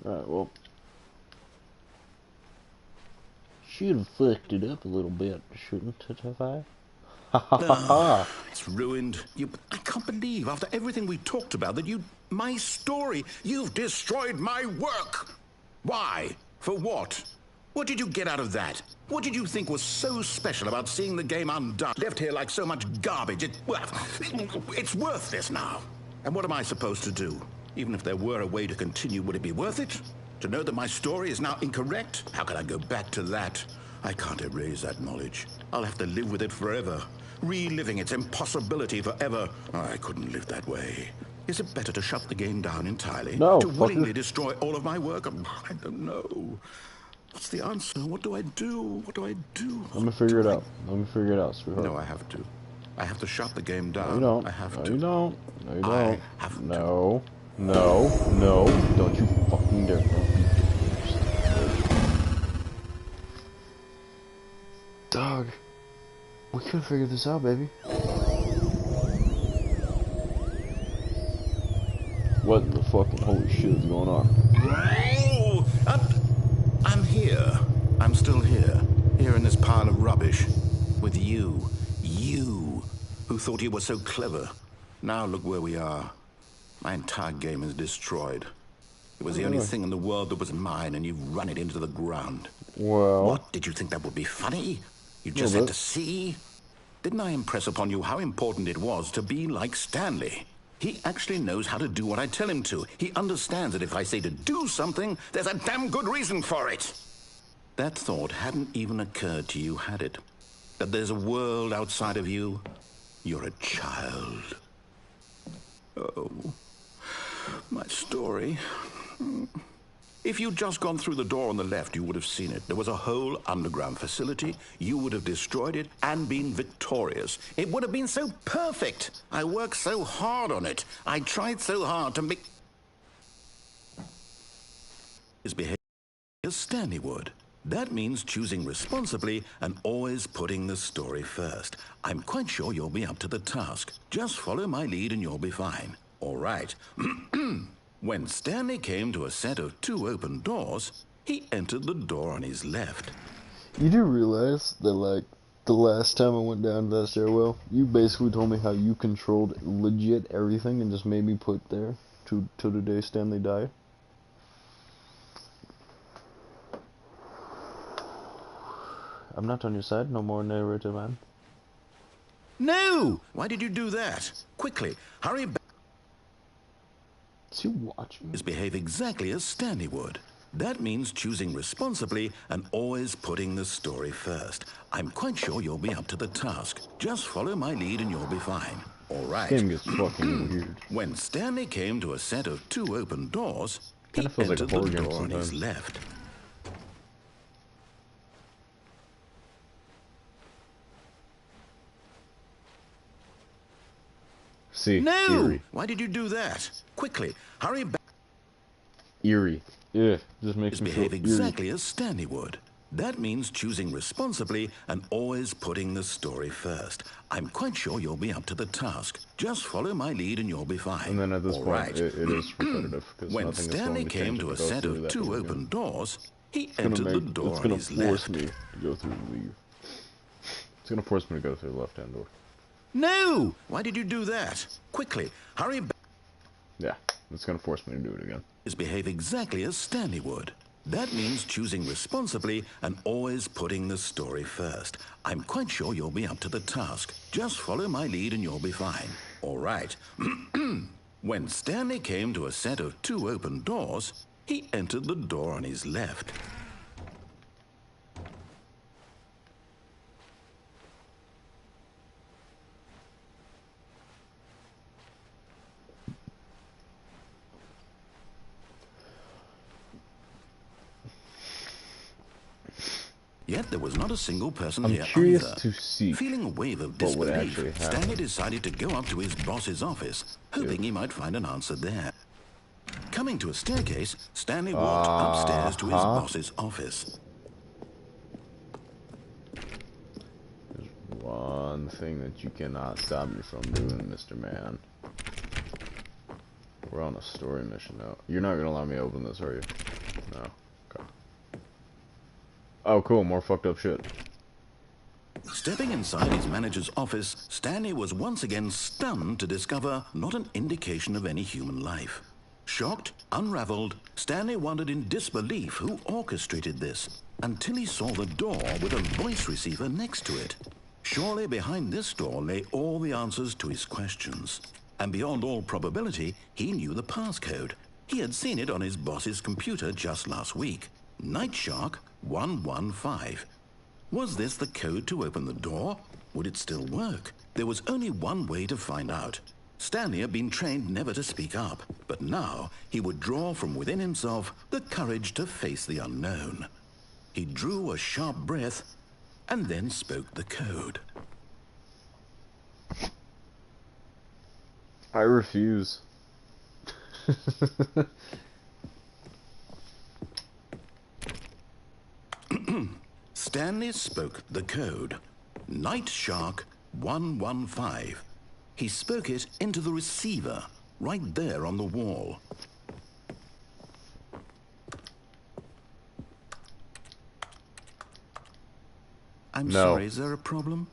Speaker 1: Alright, well. Should have fucked it up a little bit, shouldn't it have I? Ha ha ha ha!
Speaker 2: It's ruined. I can't believe, after everything we talked about, that my story, you've destroyed my work! Why? For what? What did you get out of that? What did you think was so special about seeing the game undone? Left here like so much garbage. It's worthless now. And what am I supposed to do? Even if there were a way to continue, would it be worth it? To know that my story is now incorrect? How can I go back to that? I can't erase that knowledge. I'll have to live with it forever, reliving its impossibility forever. I couldn't live that way. Is it better to shut the game down entirely?
Speaker 1: No,
Speaker 2: to
Speaker 1: fucker.
Speaker 2: willingly destroy all of my work? I don't know. What's the answer? What do I do? What do I do?
Speaker 1: Let me figure it out. Let me figure it out, sweetheart.
Speaker 2: No, I have to. I have to shut the game down.
Speaker 1: No, you don't.
Speaker 2: I have
Speaker 1: no,
Speaker 2: to.
Speaker 1: you don't. No, you don't.
Speaker 2: I have to.
Speaker 1: No. No. No. Don't you fucking dare. Don't be Dog. We could figure this out, baby. What in the fucking holy shit is going on?
Speaker 2: Oh, I'm here. I'm still here. Here in this pile of rubbish. With you. You. Who thought you were so clever. Now look where we are. My entire game is destroyed. It was the only thing in the world that was mine, and you've run it into the ground.
Speaker 1: Well...
Speaker 2: What? Did you think that would be funny? You just had to see? Didn't I impress upon you how important it was to be like Stanley? He actually knows how to do what I tell him to. He understands that if I say to do something, there's a damn good reason for it. That thought hadn't even occurred to you, had it? That there's a world outside of you? You're a child. Oh, my story.
Speaker 4: If you'd just gone through the door on the left, you would have seen it. There was a whole underground facility. You would have destroyed it and been victorious. It would have been so perfect. I worked so hard on it. I tried so hard to make his behavior as Stanley would. That means choosing responsibly and always putting the story first. I'm quite sure you'll be up to the task. Just follow my lead and you'll be fine. All right. When Stanley came to a set of 2 open doors, he entered the door on his left.
Speaker 1: You do realize that, like, the last time I went down that stairwell, you basically told me how you controlled legit everything and just made me put there till the day Stanley died? I'm not on your side no more, narrator man.
Speaker 4: No! Why did you do that? Quickly, hurry back.
Speaker 1: You watch me.
Speaker 4: Behave exactly as Stanley would. That means choosing responsibly and always putting the story first. I'm quite sure you'll be up to the task. Just follow my lead and you'll be fine. All right.
Speaker 1: This game gets fucking weird.
Speaker 4: When Stanley came to a set of 2 open doors, he
Speaker 1: Kinda feels like a
Speaker 4: entered
Speaker 1: horror
Speaker 4: the
Speaker 1: game
Speaker 4: door on his
Speaker 1: sometimes.
Speaker 4: left.
Speaker 1: See,
Speaker 4: No!
Speaker 1: eerie.
Speaker 4: Why did you do that? Quickly, hurry back.
Speaker 1: Eerie. Yeah, just makes me feel
Speaker 4: Behave
Speaker 1: eerie.
Speaker 4: exactly as Stanley would. That means choosing responsibly and always putting the story first. I'm quite sure you'll be up to the task. Just follow my lead and you'll be fine.
Speaker 1: And then at this
Speaker 4: All
Speaker 1: point,
Speaker 4: right.
Speaker 1: it is repetitive. Because
Speaker 4: When
Speaker 1: nothing
Speaker 4: Stanley
Speaker 1: is going
Speaker 4: came to a set of 2 open doors, he entered the door
Speaker 1: it's
Speaker 4: on
Speaker 1: gonna
Speaker 4: his
Speaker 1: force
Speaker 4: left.
Speaker 1: me to go through the... It's gonna force me to go through the left-hand door.
Speaker 4: No! Why did you do that? Quickly, hurry back.
Speaker 1: Yeah, it's gonna force me to do it again.
Speaker 4: Behave exactly as Stanley would. That means choosing responsibly and always putting the story first. I'm quite sure you'll be up to the task. Just follow my lead and you'll be fine. All right. When Stanley came to a set of 2 open doors, he entered the door on his left. Yet there was not a single person
Speaker 1: I'm
Speaker 4: here
Speaker 1: curious
Speaker 4: either.
Speaker 1: to see
Speaker 4: Feeling a wave of
Speaker 1: what would
Speaker 4: disbelief,
Speaker 1: actually happen.
Speaker 4: Stanley decided to go up to his boss's office, hoping he might find an answer there. Coming to a staircase, Stanley walked upstairs to his boss's office.
Speaker 1: There's one thing that you cannot stop me from doing, Mr. Man. We're on a story mission now. You're not gonna let me open this, are you? No. Okay. Oh, cool. More fucked up shit.
Speaker 4: Stepping inside his manager's office, Stanley was once again stunned to discover not an indication of any human life. Shocked, unraveled, Stanley wondered in disbelief who orchestrated this, until he saw the door with a voice receiver next to it. Surely behind this door lay all the answers to his questions. And beyond all probability, he knew the passcode. He had seen it on his boss's computer just last week. Nightshark 115. Was this the code to open the door? Would it still work? There was only one way to find out. Stanley had been trained never to speak up, but now he would draw from within himself the courage to face the unknown. He drew a sharp breath and then spoke the code.
Speaker 1: I refuse.
Speaker 4: Stanley spoke the code. Nightshark 115. He spoke it into the receiver, right there on the wall. I'm sorry, is there a problem?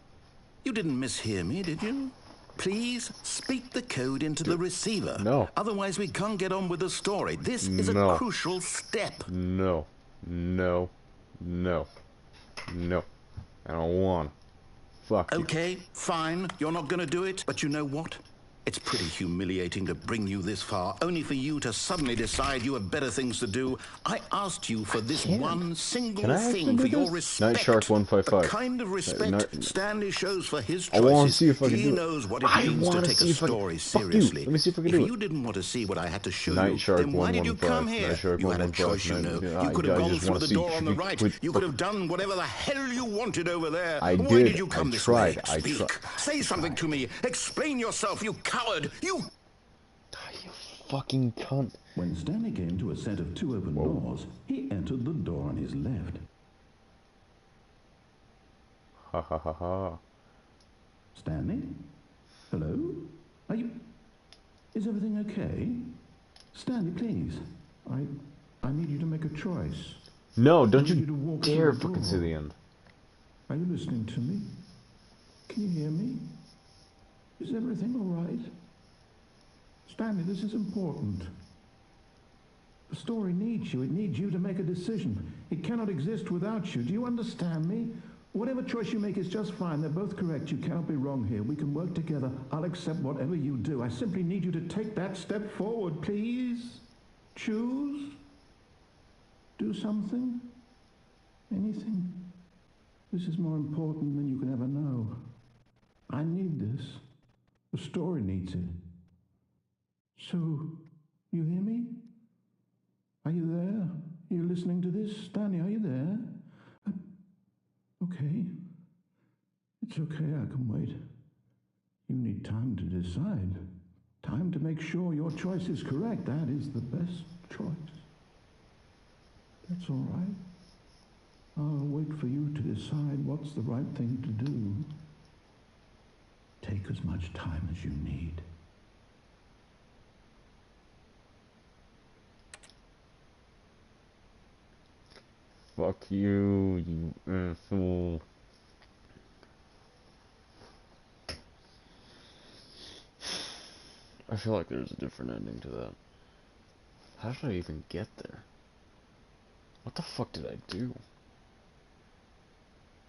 Speaker 4: You didn't mishear me, did you? Please speak the code into the receiver.
Speaker 1: No.
Speaker 4: Otherwise we can't get on with the story. This is a crucial step.
Speaker 1: No. No. No. No. I don't want. Fuck you.
Speaker 4: Okay, fine. You're not going to do it, but you know what? It's pretty humiliating to bring you this far, only for you to suddenly decide you have better things to do. I asked you for this one single thing, for your respect.
Speaker 1: Night Shark 155.
Speaker 4: The kind of respect Stanley shows for his
Speaker 1: I want to
Speaker 4: choices.
Speaker 1: see if I can
Speaker 4: He
Speaker 1: do it.
Speaker 4: knows what it means to take a story seriously.
Speaker 1: Let me see if I can
Speaker 4: If
Speaker 1: do it.
Speaker 4: you didn't want to see what I had to show
Speaker 1: Night
Speaker 4: you,
Speaker 1: Shark
Speaker 4: then why did you
Speaker 1: 115.
Speaker 4: come here?
Speaker 1: Night Shark
Speaker 4: You had a
Speaker 1: 115.
Speaker 4: choice, you know.
Speaker 1: Yeah,
Speaker 4: You could have
Speaker 1: I
Speaker 4: gone
Speaker 1: just
Speaker 4: through
Speaker 1: wanna
Speaker 4: the
Speaker 1: see-
Speaker 4: door on the right. You could have done whatever the hell you wanted over there.
Speaker 1: I
Speaker 4: Why
Speaker 1: did.
Speaker 4: did you come
Speaker 1: I
Speaker 4: this
Speaker 1: tried.
Speaker 4: way?
Speaker 1: I
Speaker 4: Speak.
Speaker 1: tried.
Speaker 4: Say something to me. Explain yourself, you coward. You
Speaker 1: Fucking cunt.
Speaker 6: When Stanley came to a set of 2 open doors, he entered the door on his left.
Speaker 1: Ha ha ha ha.
Speaker 6: Stanley? Hello? Are you... Is everything okay? Stanley, please. I need you to make a choice.
Speaker 1: No, don't
Speaker 6: I need
Speaker 1: you
Speaker 6: to walk
Speaker 1: dare
Speaker 6: through the
Speaker 1: fucking
Speaker 6: door.
Speaker 1: say the end.
Speaker 6: Are you listening to me? Can you hear me? Is everything all right? Stanley, this is important. The story needs you. It needs you to make a decision. It cannot exist without you. Do you understand me? Whatever choice you make is just fine. They're both correct. You cannot be wrong here. We can work together. I'll accept whatever you do. I simply need you to take that step forward, please. Choose. Do something. Anything. This is more important than you can ever know. I need this. The story needs it. So, you hear me? Are you there? Are you listening to this? Stanley, are you there? Okay. It's okay, I can wait. You need time to decide. Time to make sure your choice is correct. That is the best choice. That's all right. I'll wait for you to decide what's the right thing to do. Take as much time as you need.
Speaker 1: Fuck you, you asshole. I feel like there's a different ending to that. How did I even get there? What the fuck did I do?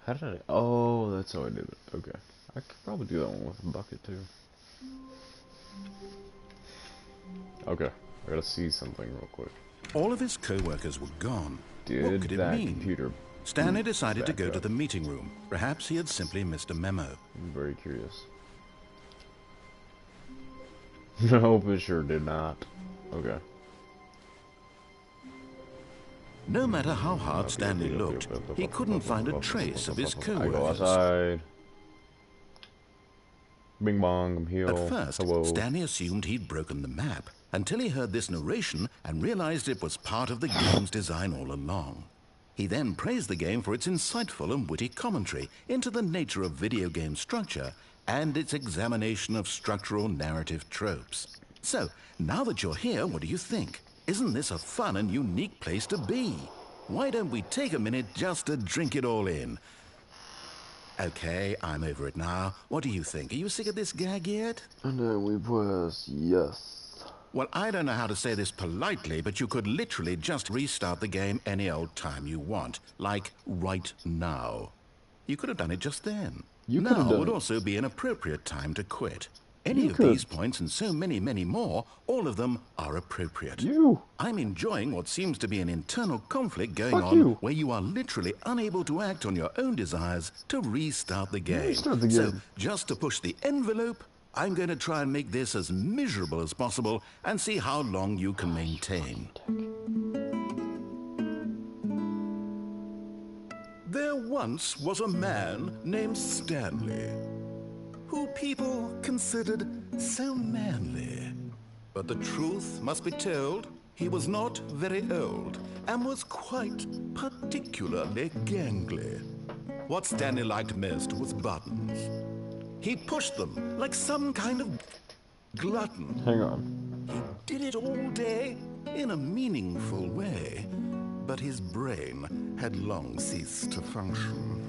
Speaker 1: How did I... Oh, that's how I did it. Okay. I could probably do that one with a bucket, too. Okay. I gotta see something real quick.
Speaker 2: All of his co-workers were gone. What
Speaker 1: Did
Speaker 2: could it
Speaker 1: that
Speaker 2: mean?
Speaker 1: computer...
Speaker 2: Stanley decided to
Speaker 1: back
Speaker 2: go to
Speaker 1: up?
Speaker 2: the meeting room. Perhaps he had simply missed a memo.
Speaker 1: I'm very curious. Nope, it sure did not. Okay.
Speaker 2: No matter how hard Stanley looked, he couldn't find a trace of his
Speaker 1: I go
Speaker 2: co-workers.
Speaker 1: outside. Bing bong, I'm here.
Speaker 2: At first,
Speaker 1: Hello.
Speaker 2: Stanley assumed he'd broken the map, until he heard this narration and realized it was part of the game's design all along. He then praised the game for its insightful and witty commentary into the nature of video game structure and its examination of structural narrative tropes. So, now that you're here, what do you think? Isn't this a fun and unique place to be? Why don't we take a minute just to drink it all in? Okay, I'm over it now. What do you think? Are you sick of this gag yet?
Speaker 1: And then we press yes.
Speaker 2: Well, I don't know how to say this politely, but you could literally just restart the game any old time you want. Like, right now. You could have done it just then.
Speaker 1: You could have
Speaker 2: Now
Speaker 1: done
Speaker 2: would
Speaker 1: it.
Speaker 2: also be an appropriate time to quit. Any
Speaker 1: You
Speaker 2: of
Speaker 1: could.
Speaker 2: these points and so many, many more, all of them are appropriate.
Speaker 1: You!
Speaker 2: I'm enjoying what seems to be an internal conflict going
Speaker 1: Fuck
Speaker 2: on
Speaker 1: you.
Speaker 2: where you are literally unable to act on your own desires to restart the game.
Speaker 1: Restart the
Speaker 2: So,
Speaker 1: game.
Speaker 2: just to push the envelope, I'm going to try and make this as miserable as possible and see how long you can maintain. There once was a man named Stanley, who people considered so manly. But the truth must be told, he was not very old and was quite particularly gangly. What Stanley liked most was buttons. He pushed them like some kind of glutton.
Speaker 1: Hang on.
Speaker 2: He did it all day in a meaningful way, but his brain had long ceased to function.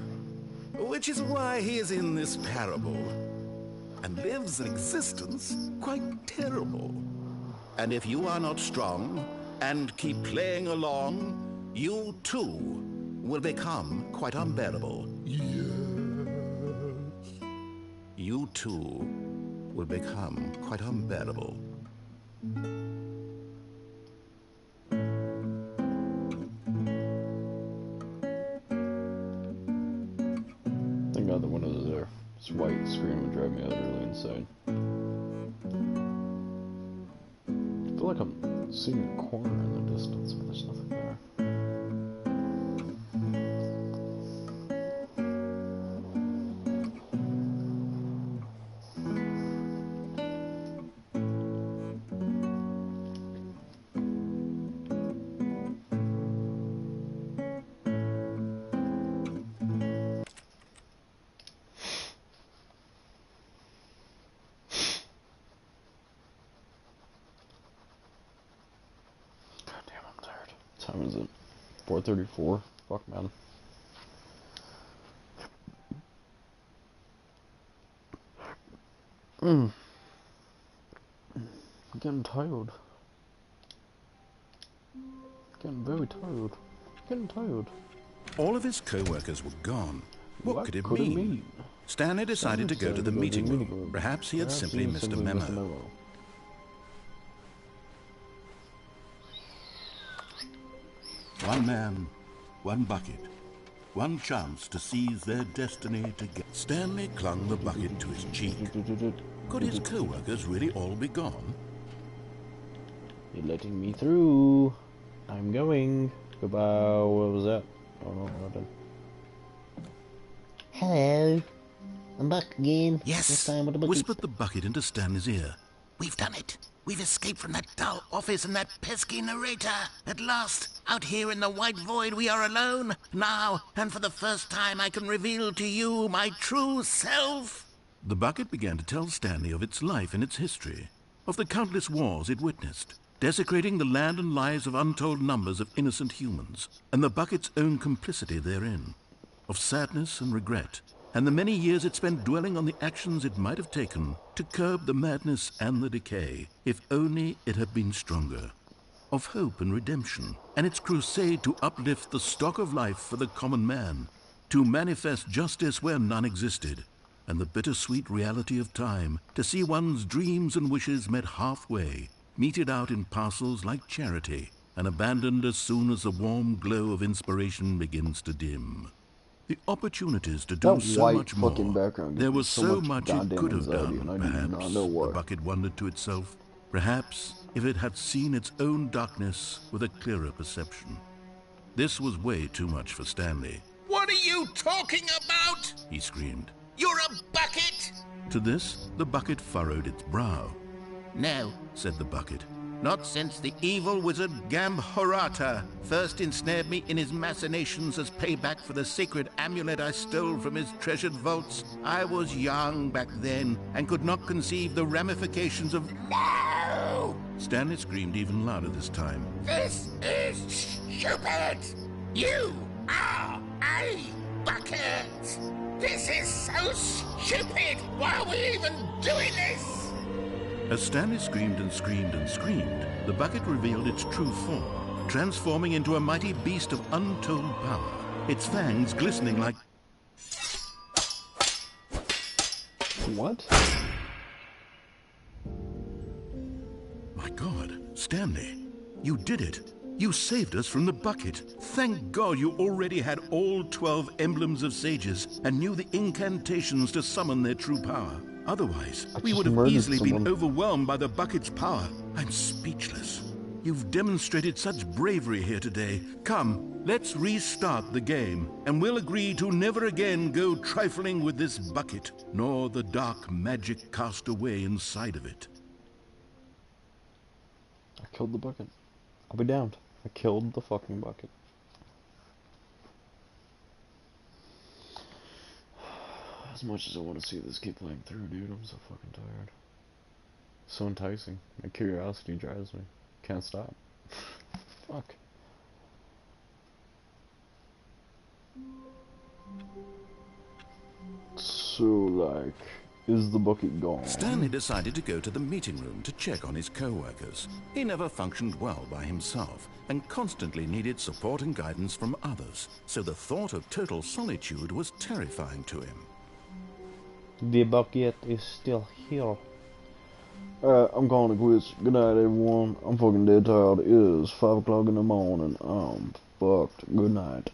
Speaker 2: Which is why he is in this parable and lives an existence quite terrible. And if you are not strong and keep playing along, you too will become quite unbearable. Yes. You too will become quite unbearable.
Speaker 1: Thank God the windows are there. This white screen would drive me utterly insane. I feel like I'm seeing a corner in the distance, but there's nothing there. Time is it? 4:34? Fuck, man. I'm getting tired. Getting very tired. Getting tired.
Speaker 2: All of his co-workers were gone. What could it mean? Stanley decided to go to the meeting room. Perhaps he had simply missed a memo. One man, one bucket, one chance to seize their destiny together. Stanley clung the bucket to his cheek. Could his co-workers really all be gone?
Speaker 1: You're letting me through. I'm going. Goodbye. What was that? Oh no, nothing.
Speaker 5: Hello. I'm back again.
Speaker 2: Yes,
Speaker 5: This time with the bucket.
Speaker 2: whispered the bucket into Stanley's ear. We've done it. We've escaped from that dull office and that pesky narrator. At last, out here in the white void, we are alone. Now, and for the first time, I can reveal to you my true self. The bucket began to tell Stanley of its life and its history, of the countless wars it witnessed, desecrating the land and lives of untold numbers of innocent humans, and the bucket's own complicity therein, of sadness and regret, and the many years it spent dwelling on the actions it might have taken to curb the madness and the decay, if only it had been stronger, of hope and redemption, and its crusade to uplift the stock of life for the common man, to manifest justice where none existed, and the bittersweet reality of time, to see one's dreams and wishes met halfway, meted out in parcels like charity, and abandoned as soon as the warm glow of inspiration begins to dim. The opportunities to do
Speaker 1: That
Speaker 2: so
Speaker 1: white
Speaker 2: much more.
Speaker 1: fucking background
Speaker 2: There
Speaker 1: gives me
Speaker 2: was
Speaker 1: so
Speaker 2: so
Speaker 1: much
Speaker 2: much it
Speaker 1: goddamn
Speaker 2: could have
Speaker 1: anxiety,
Speaker 2: done,
Speaker 1: and I do not
Speaker 2: perhaps,
Speaker 1: know what.
Speaker 2: the bucket wondered to itself. Perhaps, if it had seen its own darkness with a clearer perception. This was way too much for Stanley.
Speaker 7: What are you talking about?
Speaker 2: He screamed.
Speaker 7: You're a bucket!
Speaker 2: To this, the bucket furrowed its brow.
Speaker 7: No,
Speaker 2: Said the bucket.
Speaker 7: not since the evil wizard Gambhorata first ensnared me in his machinations as payback for the sacred amulet I stole from his treasured vaults. I was young back then and could not conceive the ramifications of... No!
Speaker 2: Stanley screamed even louder this time.
Speaker 7: This is stupid! You are a bucket! This is so stupid! Why are we even doing this?
Speaker 2: As Stanley screamed and screamed and screamed, the bucket revealed its true form, transforming into a mighty beast of untold power, its fangs glistening like...
Speaker 1: What?
Speaker 2: My God, Stanley, you did it. You saved us from the bucket. Thank God you already had all 12 emblems of sages and knew the incantations to summon their true power. Otherwise, we
Speaker 1: just
Speaker 2: would have
Speaker 1: murdered
Speaker 2: easily been
Speaker 1: someone.
Speaker 2: overwhelmed by the bucket's power. I'm speechless. You've demonstrated such bravery here today. Come, let's restart the game, and we'll agree to never again go trifling with this bucket, nor the dark magic cast away inside of it.
Speaker 1: I killed the bucket. I'll be damned. I killed the fucking bucket. As much as I want to see this keep playing through, dude, I'm so fucking tired. So enticing. My curiosity drives me. Can't stop. Fuck. So, like, is the bucket gone?
Speaker 2: Stanley decided to go to the meeting room to check on his co-workers. He never functioned well by himself and constantly needed support and guidance from others, so the thought of total solitude was terrifying to him.
Speaker 1: The bucket is still here. Alright, I'm calling it quits. Good night, everyone. I'm fucking dead tired. It is 5 o'clock in the morning. I'm fucked. Good night.